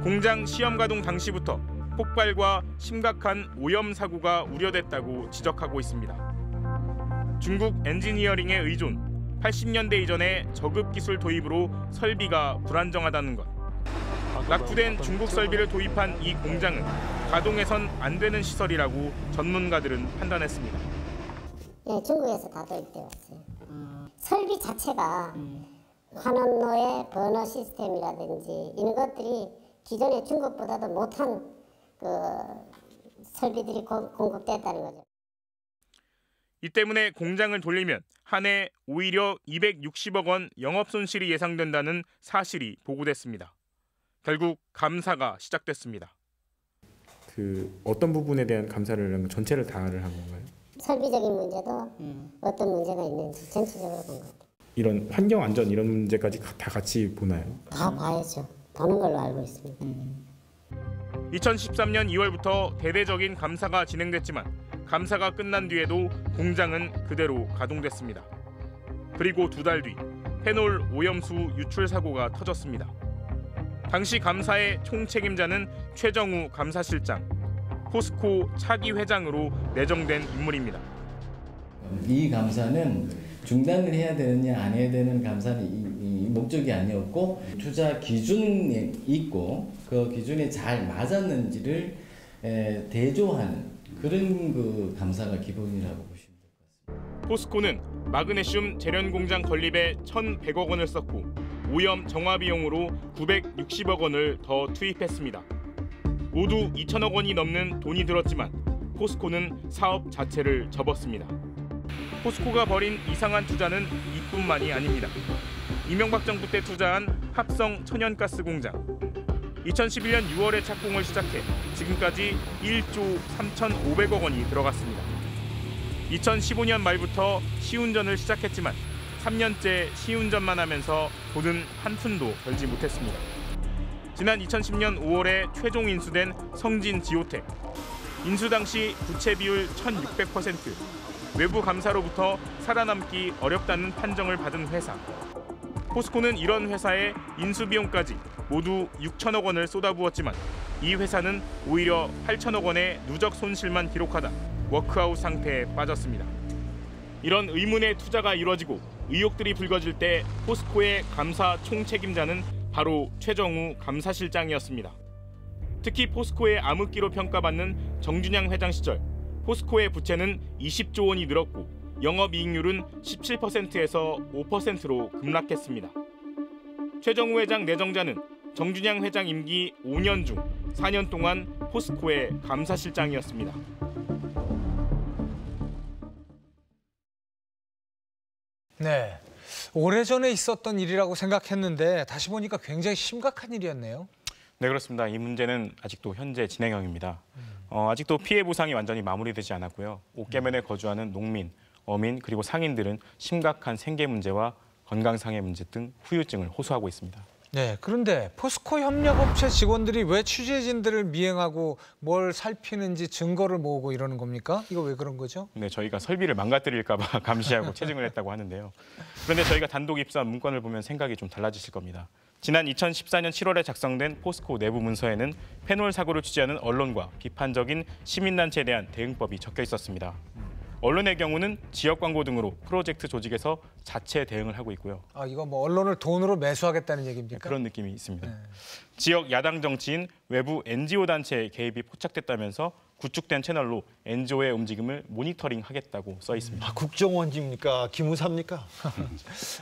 공장 시험 가동 당시부터 폭발과 심각한 오염 사고가 우려됐다고 지적하고 있습니다. 중국 엔지니어링의 의존, 80년대 이전의 저급 기술 도입으로 설비가 불안정하다는 것. 낙후된 중국 설비를 도입한 이 공장은 가동해선 안 되는 시설이라고 전문가들은 판단했습니다. 예, 중국에서 다 도입되어 왔어요. 설비 자체가 환원로의 버너 시스템이라든지 이런 것들이 기존의 중국보다도 못한 그 설비들이 공급됐다는 거죠. 이 때문에 공장을 돌리면 한 해 오히려 260억 원 영업 손실이 예상된다는 사실이 보고됐습니다. 결국 감사가 시작됐습니다. 그 어떤 부분에 대한 감사를 전체를 다를 한 건가요? 설비적인 문제도 어떤 문제가 있는지 전체적으로 본 것 같아요. 이런 환경 안전 이런 문제까지 다 같이 보나요? 다 봐야죠. 보는 걸로 알고 있습니다. 2013년 2월부터 대대적인 감사가 진행됐지만 감사가 끝난 뒤에도 공장은 그대로 가동됐습니다. 그리고 2달 뒤 페놀 오염수 유출 사고가 터졌습니다. 당시 감사의 총책임자는 최정우 감사실장, 포스코 차기 회장으로 내정된 인물입니다. 이 감사는 중단을 해야 되느냐 안 해야 되는 감사는 이 목적이 아니었고 투자 기준이 있고 그 기준에 잘 맞았는지를 대조하는 그런 그 감사가 기본이라고 보시면 될 것 같습니다. 포스코는 마그네슘 재련 공장 건립에 1,100억 원을 썼고 오염 정화 비용으로 960억 원을 더 투입했습니다. 모두 2천억 원이 넘는 돈이 들었지만 포스코는 사업 자체를 접었습니다. 포스코가 벌인 이상한 투자는 이뿐만이 아닙니다. 이명박 정부 때 투자한 합성 천연가스 공장. 2011년 6월에 착공을 시작해 지금까지 1조 3,500억 원이 들어갔습니다. 2015년 말부터 시운전을 시작했지만 3년째 시운전만 하면서 돈은 한 푼도 벌지 못했습니다. 지난 2010년 5월에 최종 인수된 성진 지오텍. 인수 당시 부채 비율 1,600%, 외부 감사로부터 살아남기 어렵다는 판정을 받은 회사. 포스코는 이런 회사에 인수 비용까지 모두 6천억 원을 쏟아부었지만 이 회사는 오히려 8천억 원의 누적 손실만 기록하다 워크아웃 상태에 빠졌습니다. 이런 의문의 투자가 이뤄지고 의혹들이 불거질 때 포스코의 감사 총책임자는 바로 최정우 감사실장이었습니다. 특히 포스코의 암흑기로 평가받는 정준양 회장 시절 포스코의 부채는 20조 원이 늘었고 영업이익률은 17%에서 5%로 급락했습니다. 최정우 회장 내정자는 정준양 회장 임기 5년 중 4년 동안 포스코의 감사실장이었습니다. 네, 오래전에 있었던 일이라고 생각했는데 다시 보니까 굉장히 심각한 일이었네요. 네, 그렇습니다. 이 문제는 아직도 현재 진행형입니다. 아직도 피해 보상이 완전히 마무리되지 않았고요. 옥계면에 거주하는 농민, 어민 그리고 상인들은 심각한 생계 문제와 건강상의 문제 등 후유증을 호소하고 있습니다. 네, 그런데 포스코 협력업체 직원들이 왜 취재진들을 미행하고 뭘 살피는지 증거를 모으고 이러는 겁니까? 이거 왜 그런 거죠? 네, 저희가 설비를 망가뜨릴까 봐 감시하고 체증을 했다고 하는데요. 그런데 저희가 단독 입수한 문건을 보면 생각이 좀 달라지실 겁니다. 지난 2014년 7월에 작성된 포스코 내부 문서에는 페놀 사고를 취재하는 언론과 비판적인 시민단체에 대한 대응법이 적혀 있었습니다. 언론의 경우는 지역 광고 등으로 프로젝트 조직에서 자체 대응을 하고 있고요. 아, 이거 뭐 언론을 돈으로 매수하겠다는 얘기입니까? 그런 느낌이 있습니다. 지역 야당 정치인 외부 NGO 단체의 개입이 포착됐다면서 구축된 채널로 NGO의 움직임을 모니터링하겠다고 써 있습니다. 국정원입니까? 기무사입니까?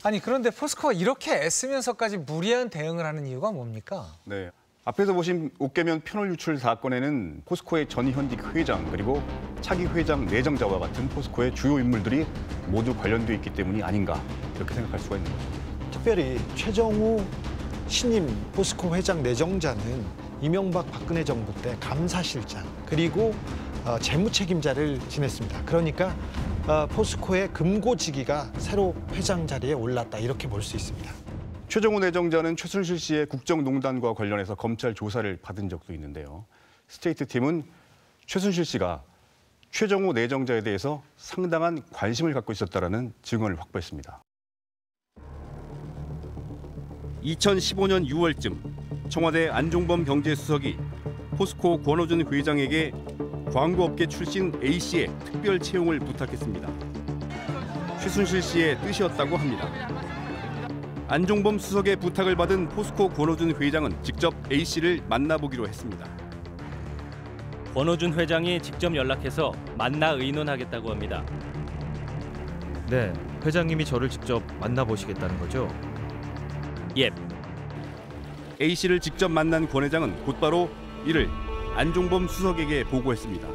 아니, 그런데 포스코가 이렇게 애쓰면서까지 무리한 대응을 하는 이유가 뭡니까? 네. 앞에서 보신 옥계면 페놀 유출 사건에는 포스코의 전 현직 회장 그리고 차기 회장 내정자와 같은 포스코의 주요 인물들이 모두 관련돼 있기 때문이 아닌가 이렇게 생각할 수가 있는 거죠. 특별히 최정우 신임 포스코 회장 내정자는 이명박 박근혜 정부 때 감사실장 그리고 재무책임자를 지냈습니다. 그러니까 포스코의 금고지기가 새로 회장 자리에 올랐다 이렇게 볼 수 있습니다. 최정우 내정자는 최순실 씨의 국정농단과 관련해서 검찰 조사를 받은 적도 있는데요. 스테이트 팀은 최순실 씨가 최정우 내정자에 대해서 상당한 관심을 갖고 있었다라는 증언을 확보했습니다. 2015년 6월쯤 청와대 안종범 경제수석이 포스코 권오준 회장에게 광고업계 출신 A씨의 특별 채용을 부탁했습니다. 최순실 씨의 뜻이었다고 합니다. 안종범 수석의 부탁을 받은 포스코 권오준 회장은 직접 A씨를 만나보기로 했습니다. 권오준 회장이 직접 연락해서 만나 의논하겠다고 합니다. 네, 회장님이 저를 직접 만나보시겠다는 거죠? 예. A씨를 직접 만난 권 회장은 곧바로 이를 안종범 수석에게 보고했습니다.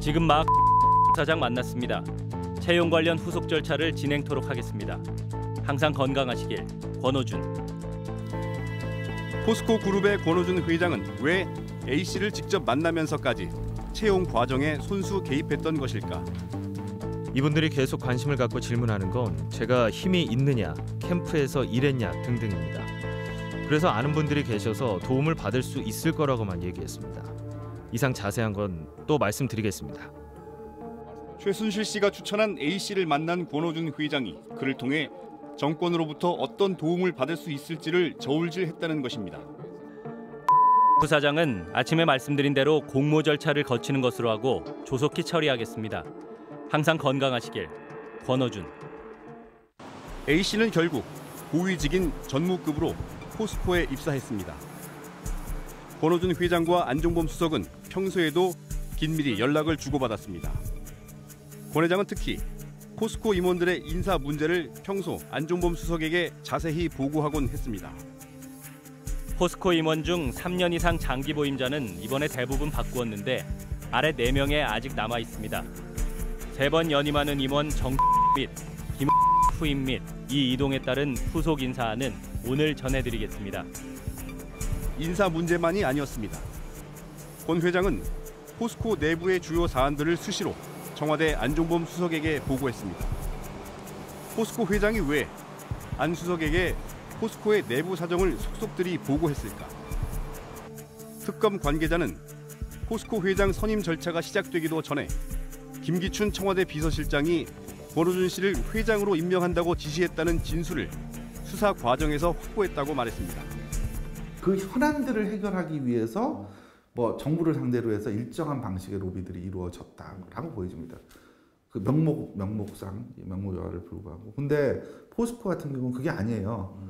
지금 막 사장 만났습니다. 채용 관련 후속 절차를 진행토록 하겠습니다. 항상 건강하시길. 권오준. 포스코 그룹의 권오준 회장은 왜 A씨를 직접 만나면서까지 채용 과정에 손수 개입했던 것일까? 이분들이 계속 관심을 갖고 질문하는 건 제가 힘이 있느냐, 캠프에서 일했냐 등등입니다. 그래서 아는 분들이 계셔서 도움을 받을 수 있을 거라고만 얘기했습니다. 이상 자세한 건 또 말씀드리겠습니다. 최순실 씨가 추천한 A씨를 만난 권오준 회장이 그를 통해 정권으로부터 어떤 도움을 받을 수 있을지를 저울질했다는 것입니다. 부사장은 아침에 말씀드린 대로 공모 절차를 거치는 것으로 하고 조속히 처리하겠습니다. 항상 건강하시길. 권오준. A씨는 결국 고위직인 전무급으로 포스코에 입사했습니다. 권오준 회장과 안종범 수석은 평소에도 긴밀히 연락을 주고받았습니다. 권 회장은 특히 포스코 임원들의 인사 문제를 평소 안종범 수석에게 자세히 보고하곤 했습니다. 포스코 임원 중 3년 이상 장기 보임자는 이번에 대부분 바꾸었는데 아래 4명에 아직 남아 있습니다. 3번 연임하는 임원 정 및 김 후임 및 이 이동에 따른 후속 인사안은 오늘 전해드리겠습니다. 인사 문제만이 아니었습니다. 권 회장은 포스코 내부의 주요 사안들을 수시로 청와대 안종범 수석에게 보고했습니다. 포스코 회장이 왜 안 수석에게 포스코의 내부 사정을 속속들이 보고했을까? 특검 관계자는 포스코 회장 선임 절차가 시작되기도 전에 김기춘 청와대 비서실장이 권오준 씨를 회장으로 임명한다고 지시했다는 진술을 수사 과정에서 확보했다고 말했습니다. 그 현안들을 해결하기 위해서 뭐 정부를 상대로 해서 일정한 방식의 로비들이 이루어졌다라고 보여집니다. 그 명목상 명목여하를 불구하고. 근데 포스코 같은 경우는 그게 아니에요.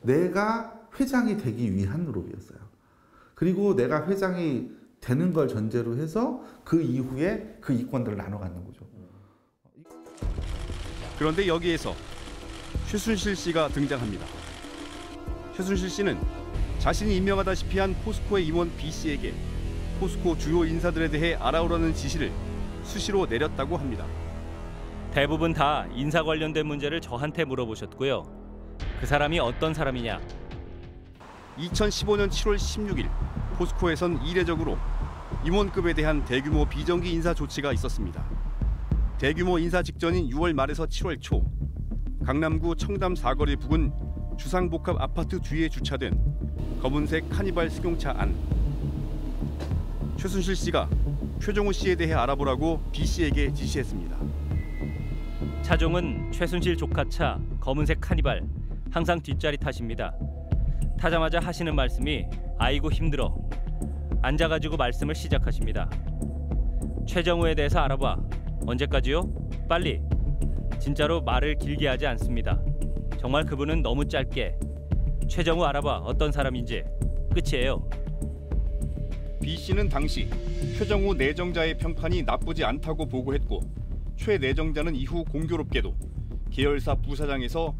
내가 회장이 되기 위한 로비였어요. 그리고 내가 회장이 되는 걸 전제로 해서 그 이후에 그 이권들을 나눠 갖는 거죠. 그런데 여기에서 최순실 씨가 등장합니다. 최순실 씨는 자신이 임명하다시피 한 포스코의 임원 B씨에게 포스코 주요 인사들에 대해 알아오라는 지시를 수시로 내렸다고 합니다. 대부분 다 인사 관련된 문제를 저한테 물어보셨고요. 그 사람이 어떤 사람이냐? 2015년 7월 16일 포스코에선 이례적으로 임원급에 대한 대규모 비정기 인사 조치가 있었습니다. 대규모 인사 직전인 6월 말에서 7월 초 강남구 청담 사거리 부근 주상복합 아파트 뒤에 주차된 검은색 카니발 승용차 안. 최순실 씨가 최정우 씨에 대해 알아보라고 B씨에게 지시했습니다. 차종은 최순실 조카차 검은색 카니발, 항상 뒷자리 타십니다. 타자마자 하시는 말씀이 아이고 힘들어. 앉아가지고 말씀을 시작하십니다. 최정우에 대해서 알아봐. 언제까지요? 빨리. 진짜로 말을 길게 하지 않습니다. 정말 그분은 너무 짧게. 최정우 알아봐. 어떤 사람인지. 끝이에요. B씨는 당시 최정우 내정자의 평판이 나쁘지 않다고 보고했고 최 내정자는 이후 공교롭게도 계열사 부사장에서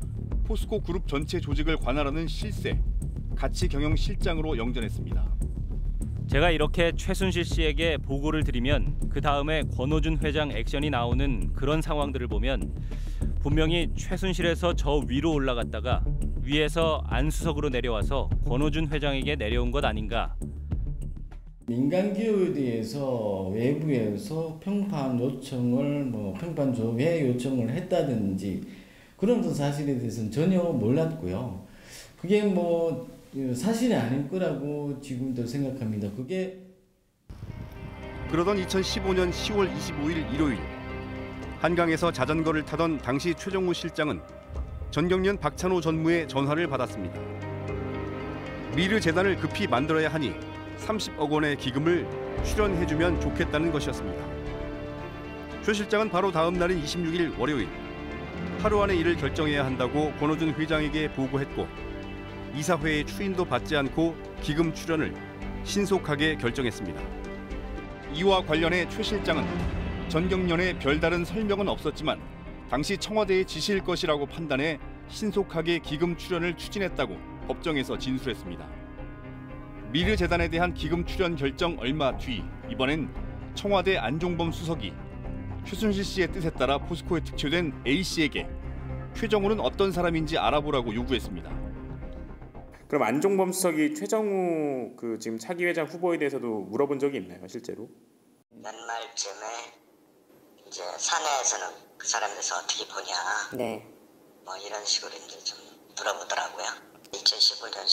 포스코 그룹 전체 조직을 관할하는 실세, 가치경영실장으로 영전했습니다. 제가 이렇게 최순실 씨에게 보고를 드리면 그 다음에 권오준 회장 액션이 나오는 그런 상황들을 보면 분명히 최순실에서 저 위로 올라갔다가 위에서 안수석으로 내려와서 권오준 회장에게 내려온 것 아닌가. 민간 기업에 대해서 외부에서 평판 요청을 평판 조회 요청을 했다든지 그런 사실에 대해서는 전혀 몰랐고요. 그게 사실이 아닐 거라고 지금도 생각합니다. 그러던 2015년 10월 25일 일요일 한강에서 자전거를 타던 당시 최정우 실장은 전경련 박찬호 전무의 전화를 받았습니다. 미르 재단을 급히 만들어야 하니 30억 원의 기금을 출연해주면 좋겠다는 것이었습니다. 최 실장은 바로 다음 날인 26일 월요일 하루 안에 이를 결정해야 한다고 권오준 회장에게 보고했고 이사회의 추인도 받지 않고 기금 출연을 신속하게 결정했습니다. 이와 관련해 최 실장은 전경련의 별다른 설명은 없었지만 당시 청와대의 지시일 것이라고 판단해 신속하게 기금 출연을 추진했다고 법정에서 진술했습니다. 미르 재단에 대한 기금 출연 결정 얼마 뒤 이번엔 청와대 안종범 수석이 최순실 씨의 뜻에 따라 포스코에 특채된 A씨에게 최정우는 어떤 사람인지 알아보라고 요구했습니다. 그럼 안종범 수석이 최정우 지금 차기 회장 후보에 대해서도 물어본 적이 있나요, 실제로? 연말쯤에 이제 사내에서는 그 사람에 대해서 어떻게 보냐, 네. 이런 식으로 이제 좀 물어보더라고요. 2015년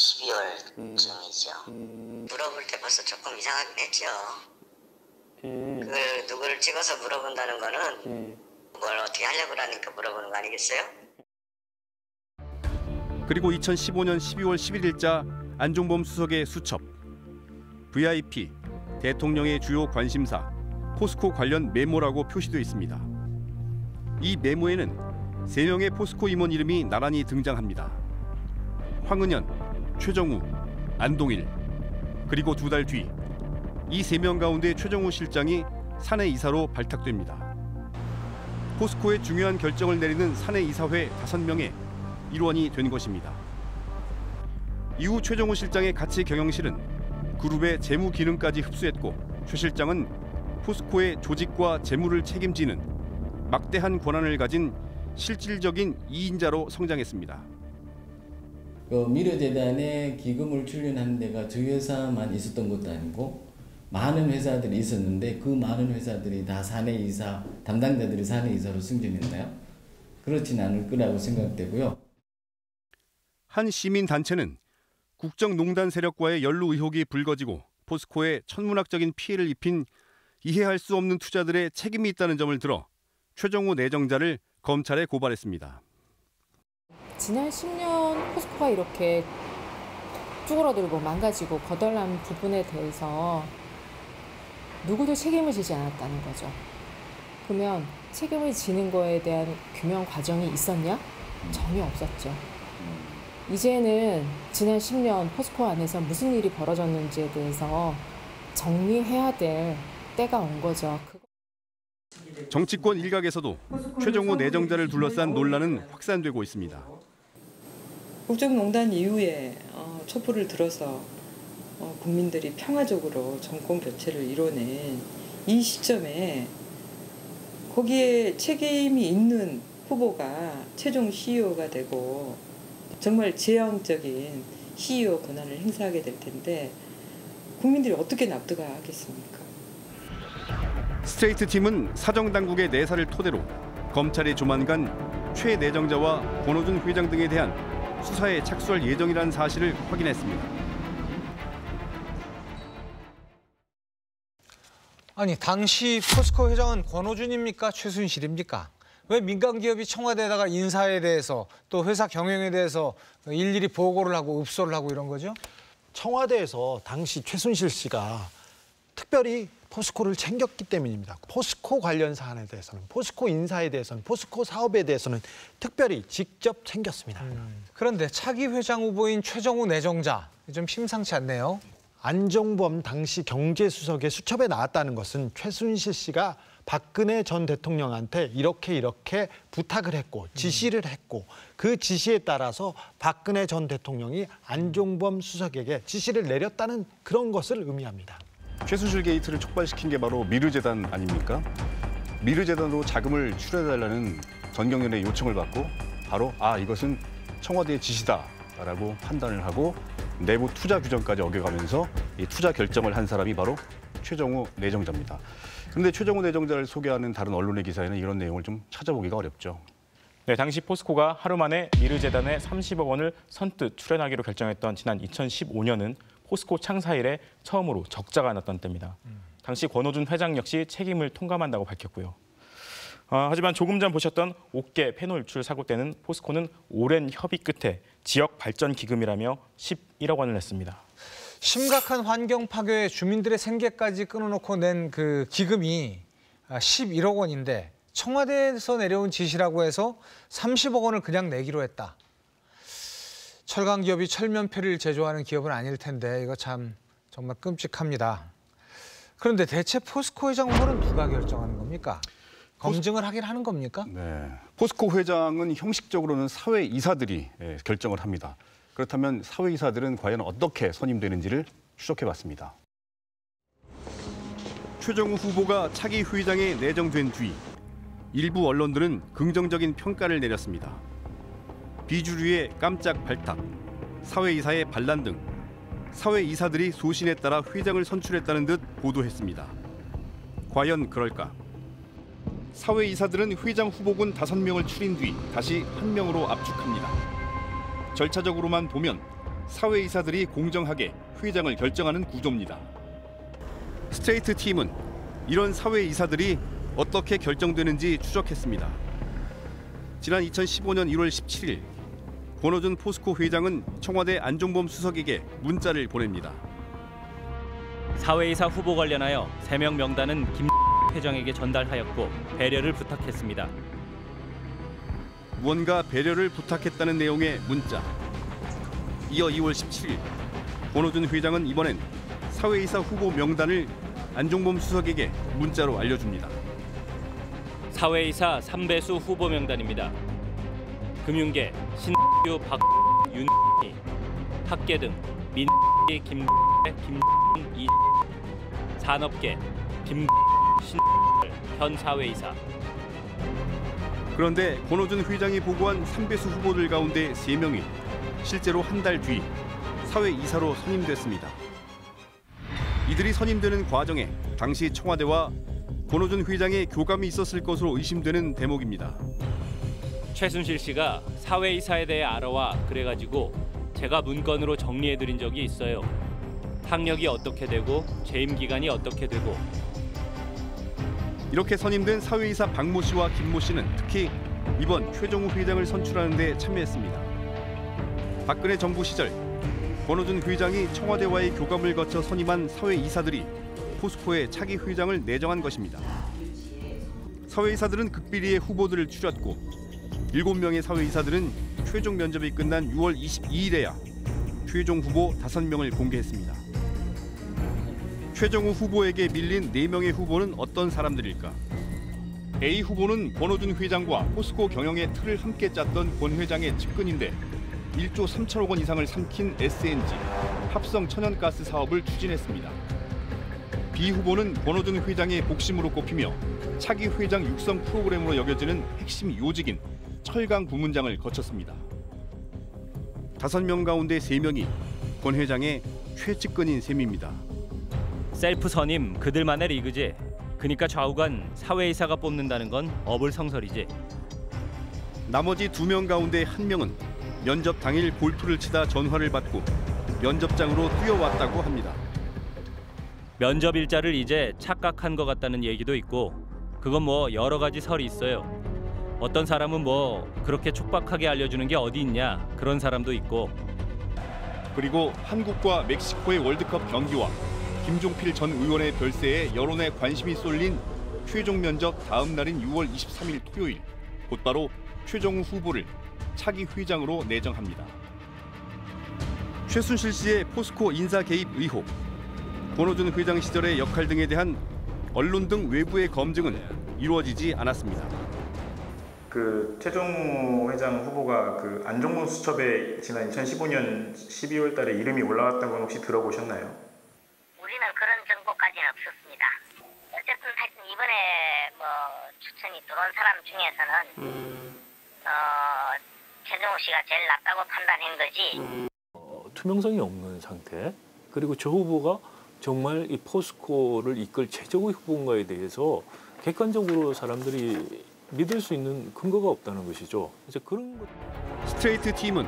12월쯤이죠. 물어볼 때 벌써 조금 이상하긴 했죠. 그걸 누구를 찍어서 물어본다는 거는 뭘 어떻게 하려고 하니까 물어보는 거 아니겠어요? 그리고 2015년 12월 11일자 안종범 수석의 수첩, VIP, 대통령의 주요 관심사, 포스코 관련 메모라고 표시되어 있습니다. 이 메모에는 3명의 포스코 임원 이름이 나란히 등장합니다. 황은현, 최정우, 안동일, 그리고 2달 뒤 이 3명 가운데 최정우 실장이 사내 이사로 발탁됩니다. 포스코의 중요한 결정을 내리는 사내 이사회 5명의 일원이 된 것입니다. 이후 최정우 실장의 가치 경영실은 그룹의 재무 기능까지 흡수했고 최 실장은 포스코의 조직과 재무를 책임지는 막대한 권한을 가진 실질적인 2인자로 성장했습니다. 미르 재단에 기금을 출연하는 데가 저희 회사만 있었던 것도 아니고 많은 회사들이 있었는데 그 많은 회사들이 다 사내 이사 담당자들이 사내 이사로 승진했나요? 그렇진 않을 거라고 생각되고요. 한 시민 단체는 국정농단 세력과의 연루 의혹이 불거지고 포스코에 천문학적인 피해를 입힌 이해할 수 없는 투자들의 책임이 있다는 점을 들어 최정우 내정자를 검찰에 고발했습니다. 지난 10년 포스코가 이렇게 쭈그러들고 망가지고 거덜난 부분에 대해서 누구도 책임을 지지 않았다는 거죠. 그러면 책임을 지는 거에 대한 규명 과정이 있었냐? 전혀 없었죠. 이제는 지난 10년 포스코 안에서 무슨 일이 벌어졌는지에 대해서 정리해야 될 때가 온 거죠. 정치권 일각에서도 최정우 내정자를 둘러싼 논란은 확산되고 있습니다. 국정농단 이후에 촛불을 들어서 국민들이 평화적으로 정권 교체를 이뤄낸 이 시점에 거기에 책임이 있는 후보가 최종 CEO가 되고 정말 제왕적인 CEO 권한을 행사하게 될 텐데 국민들이 어떻게 납득하겠습니까? 스트레이트 팀은 사정당국의 내사를 토대로 검찰이 조만간 최 내정자와 권오준 회장 등에 대한 수사에 착수할 예정이라는 사실을 확인했습니다. 아니, 당시 포스코 회장은 권오준입니까? 최순실입니까? 왜 민간 기업이 청와대에다가 인사에 대해서 또 회사 경영에 대해서 일일이 보고를 하고 읍소를 하고 이런 거죠? 청와대에서 당시 최순실 씨가 특별히 포스코를 챙겼기 때문입니다. 포스코 관련 사안에 대해서는, 포스코 인사에 대해서는, 포스코 사업에 대해서는 특별히 직접 챙겼습니다. 그런데 차기 회장 후보인 최정우 내정자, 좀 심상치 않네요. 안종범 당시 경제수석의 수첩에 나왔다는 것은 최순실 씨가 박근혜 전 대통령한테 이렇게 부탁을 했고 지시를 했고 그 지시에 따라서 박근혜 전 대통령이 안종범 수석에게 지시를 내렸다는 그런 것을 의미합니다. 최순실 게이트를 촉발시킨 게 바로 미르재단 아닙니까? 미르재단으로 자금을 출연해달라는 전경련의 요청을 받고 바로 이것은 청와대의 지시다 없다라고 판단을 하고 내부 투자 규정까지 어겨가면서 이 투자 결정을 한 사람이 바로 최정우 내정자입니다. 그런데 최정우 내정자를 소개하는 다른 언론의 기사에는 이런 내용을 좀 찾아보기가 어렵죠. 네, 당시 포스코가 하루 만에 미르재단에 30억 원을 선뜻 출연하기로 결정했던 지난 2015년은 포스코 창사 이래 처음으로 적자가 났던 때입니다. 당시 권호준 회장 역시 책임을 통감한다고 밝혔고요. 하지만 조금 전 보셨던 옥계 페놀 유출 사고 때는 포스코는 오랜 협의 끝에 지역 발전 기금이라며 11억 원을 냈습니다. 심각한 환경 파괴에 주민들의 생계까지 끊어놓고 낸 그 기금이 11억 원인데 청와대에서 내려온 지시라고 해서 30억 원을 그냥 내기로 했다. 철강 기업이 철면패를 제조하는 기업은 아닐 텐데 이거 참 정말 끔찍합니다. 그런데 대체 포스코 회장 후보는 누가 결정하는 겁니까? 검증을 하긴 하는 겁니까? 네, 포스코 회장은 형식적으로는 사회이사들이 결정을 합니다. 그렇다면 사회이사들은 과연 어떻게 선임되는지를 추적해봤습니다. 최정우 후보가 차기 회장에 내정된 뒤 일부 언론들은 긍정적인 평가를 내렸습니다. 비주류의 깜짝 발탁, 사회이사의 반란 등 사회이사들이 소신에 따라 회장을 선출했다는 듯 보도했습니다. 과연 그럴까? 사회이사들은 회장 후보군 5명을 추린 뒤 다시 1명으로 압축합니다. 절차적으로만 보면 사회이사들이 공정하게 회장을 결정하는 구조입니다. 스테이트 팀은 이런 사회이사들이 어떻게 결정되는지 추적했습니다. 지난 2015년 1월 17일 권호준 포스코 회장은 청와대 안종범 수석에게 문자를 보냅니다. 사회이사 후보 관련하여 3명 명단은 김 회장에게 전달하였고 배려를 부탁했습니다. 무언가 배려를 부탁했다는 내용의 문자. 이어 2월 17일 권호준 회장은 이번엔 사회이사 후보 명단을 안종범 수석에게 문자로 알려줍니다. 사회이사 3배수 후보 명단입니다. 금융계 신유, 박윤희, 학계 등 민, 김, 이 산업계 김, 신, 현 사회이사. 그런데 권호준 회장이 보고한 3배수 후보들 가운데 3명이 실제로 한 달 뒤 사회이사로 선임됐습니다. 이들이 선임되는 과정에 당시 청와대와 권호준 회장의 교감이 있었을 것으로 의심되는 대목입니다. 최순실 씨가 사회이사에 대해 알아와 그래가지고 제가 문건으로 정리해드린 적이 있어요. 학력이 어떻게 되고 재임 기간이 어떻게 되고. 이렇게 선임된 사회이사 박모 씨와 김모 씨는 특히 이번 최정우 회장을 선출하는 데 참여했습니다. 박근혜 정부 시절 권호준 회장이 청와대와의 교감을 거쳐 선임한 사회이사들이 포스코의 차기 회장을 내정한 것입니다. 사회이사들은 극비리의 후보들을 추렸고 7명의 사회이사들은 최종 면접이 끝난 6월 22일에야 최종 후보 5명을 공개했습니다. 최정우 후보에게 밀린 4명의 후보는 어떤 사람들일까? A 후보는 권호준 회장과 포스코 경영의 틀을 함께 짰던 권 회장의 측근인데 1조 3천억 원 이상을 삼킨 SNG, 합성 천연가스 사업을 추진했습니다. B 후보는 권호준 회장의 복심으로 꼽히며 차기 회장 육성 프로그램으로 여겨지는 핵심 요직인 철강 부문장을 거쳤습니다. 5명 가운데 3명이 권 회장의 최측근인 셈입니다. 셀프 선임 그들만의 리그지. 그러니까 좌우간 사회이사가 뽑는다는 건 어불성설이지. 나머지 2명 가운데 1명은 면접 당일 골프를 치다 전화를 받고 면접장으로 뛰어왔다고 합니다. 면접 일자를 이제 착각한 것 같다는 얘기도 있고 그건 뭐 여러 가지 설이 있어요. 어떤 사람은 뭐 그렇게 촉박하게 알려주는 게 어디 있냐 그런 사람도 있고. 그리고 한국과 멕시코의 월드컵 경기와 김종필 전 의원의 별세에 여론의 관심이 쏠린 최종 면접 다음 날인 6월 23일 토요일 곧바로 최정우 후보를 차기 회장으로 내정합니다. 최순실 씨의 포스코 인사 개입 의혹, 권호준 회장 시절의 역할 등에 대한 언론 등 외부의 검증은 이루어지지 않았습니다. 그 최정우 회장 후보가 그 안종범 수첩에 지난 2015년 12월달에 이름이 올라왔다는 건 혹시 들어보셨나요? 우리는 그런 정보까지는 없었습니다. 어쨌든 하여튼 이번에 뭐 추천이 들어온 사람 중에서는 최종욱 씨가 제일 낫다고 판단한 거지. 투명성이 없는 상태, 그리고 저 후보가 정말 이 포스코를 이끌 최종욱 후보인가에 대해서 객관적으로 사람들이 믿을 수 있는 근거가 없다는 것이죠. 이제 그런 것. 스트레이트 팀은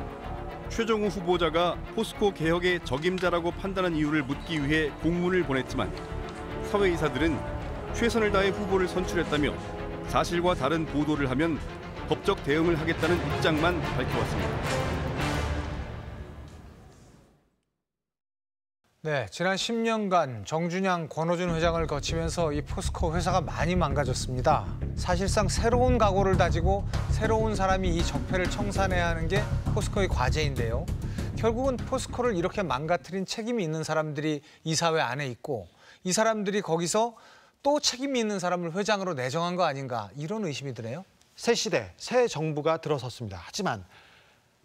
최종욱 후보자가 포스코 개혁의 적임자라고 판단한 이유를 묻기 위해 공문을 보냈지만 사회이사들은 최선을 다해 후보를 선출했다며 사실과 다른 보도를 하면 법적 대응을 하겠다는 입장만 밝혀왔습니다. 네, 지난 10년간 정준양, 권호준 회장을 거치면서 이 포스코 회사가 많이 망가졌습니다. 사실상 새로운 각오를 다지고 새로운 사람이 이 적폐를 청산해야 하는 게 포스코의 과제인데요. 결국은 포스코를 이렇게 망가뜨린 책임이 있는 사람들이 이사회 안에 있고 이 사람들이 거기서 또 책임이 있는 사람을 회장으로 내정한 거 아닌가, 이런 의심이 드네요. 새 시대, 새 정부가 들어섰습니다. 하지만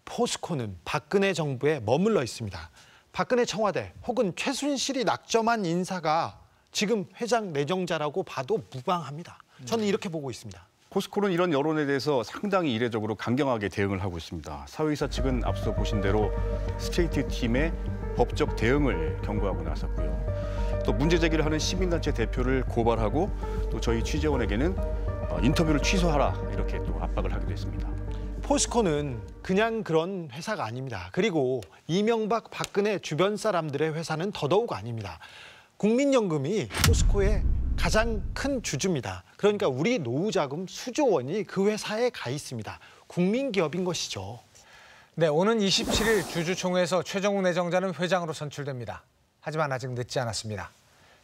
포스코는 박근혜 정부에 머물러 있습니다. 박근혜 청와대 혹은 최순실이 낙점한 인사가 지금 회장 내정자라고 봐도 무방합니다. 저는 이렇게 보고 있습니다. 포스코는 이런 여론에 대해서 상당히 이례적으로 강경하게 대응을 하고 있습니다. 사회이사 측은 앞서 보신 대로 스트레이트 팀의 법적 대응을 경고하고 나섰고요. 또 문제 제기를 하는 시민단체 대표를 고발하고 또 저희 취재원에게는 인터뷰를 취소하라 이렇게 또 압박을 하기도 했습니다. 포스코는 그냥 그런 회사가 아닙니다. 그리고 이명박, 박근혜 주변 사람들의 회사는 더더욱 아닙니다. 국민연금이 포스코의 가장 큰 주주입니다. 그러니까 우리 노후자금 수조 원이 그 회사에 가 있습니다. 국민기업인 것이죠. 네, 오는 27일 주주총회에서 최종욱 내정자는 회장으로 선출됩니다. 하지만 아직 늦지 않았습니다.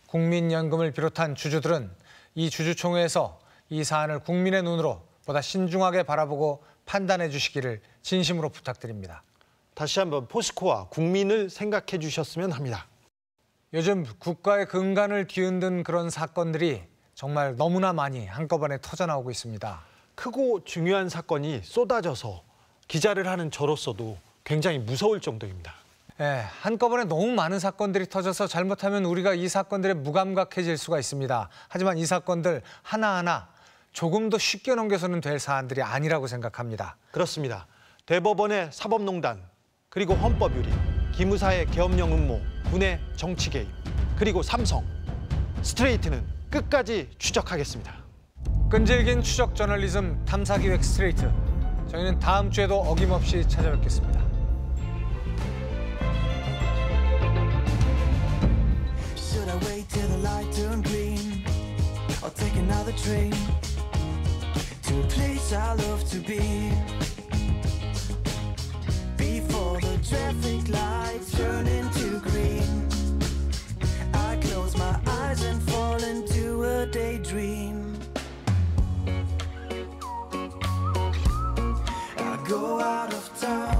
국민연금을 비롯한 주주들은 이 주주총회에서 이 사안을 국민의 눈으로 보다 신중하게 바라보고 판단해 주시기를 진심으로 부탁드립니다. 다시 한번 포스코와 국민을 생각해 주셨으면 합니다. 요즘 국가의 근간을 뒤흔든 그런 사건들이 정말 너무나 많이 한꺼번에 터져나오고 있습니다. 크고 중요한 사건이 쏟아져서 기자를 하는 저로서도 굉장히 무서울 정도입니다. 네, 한꺼번에 너무 많은 사건들이 터져서 잘못하면 우리가 이 사건들에 무감각해질 수가 있습니다. 하지만 이 사건들 하나하나 조금 더 쉽게 넘겨서는 될 사안들이 아니라고 생각합니다. 그렇습니다. 대법원의 사법농단, 그리고 헌법유리, 기무사의 계엄령 음모, 군의 정치 개입, 그리고 삼성, 스트레이트는 끝까지 추적하겠습니다. 끈질긴 추적 저널리즘 탐사기획 스트레이트. 저희는 다음 주에도 어김없이 찾아뵙겠습니다. Should I wait till the light turn green or take another train to a place I love to be before the traffic lights turn into green? I close my eyes and fall into a daydream. I go out of town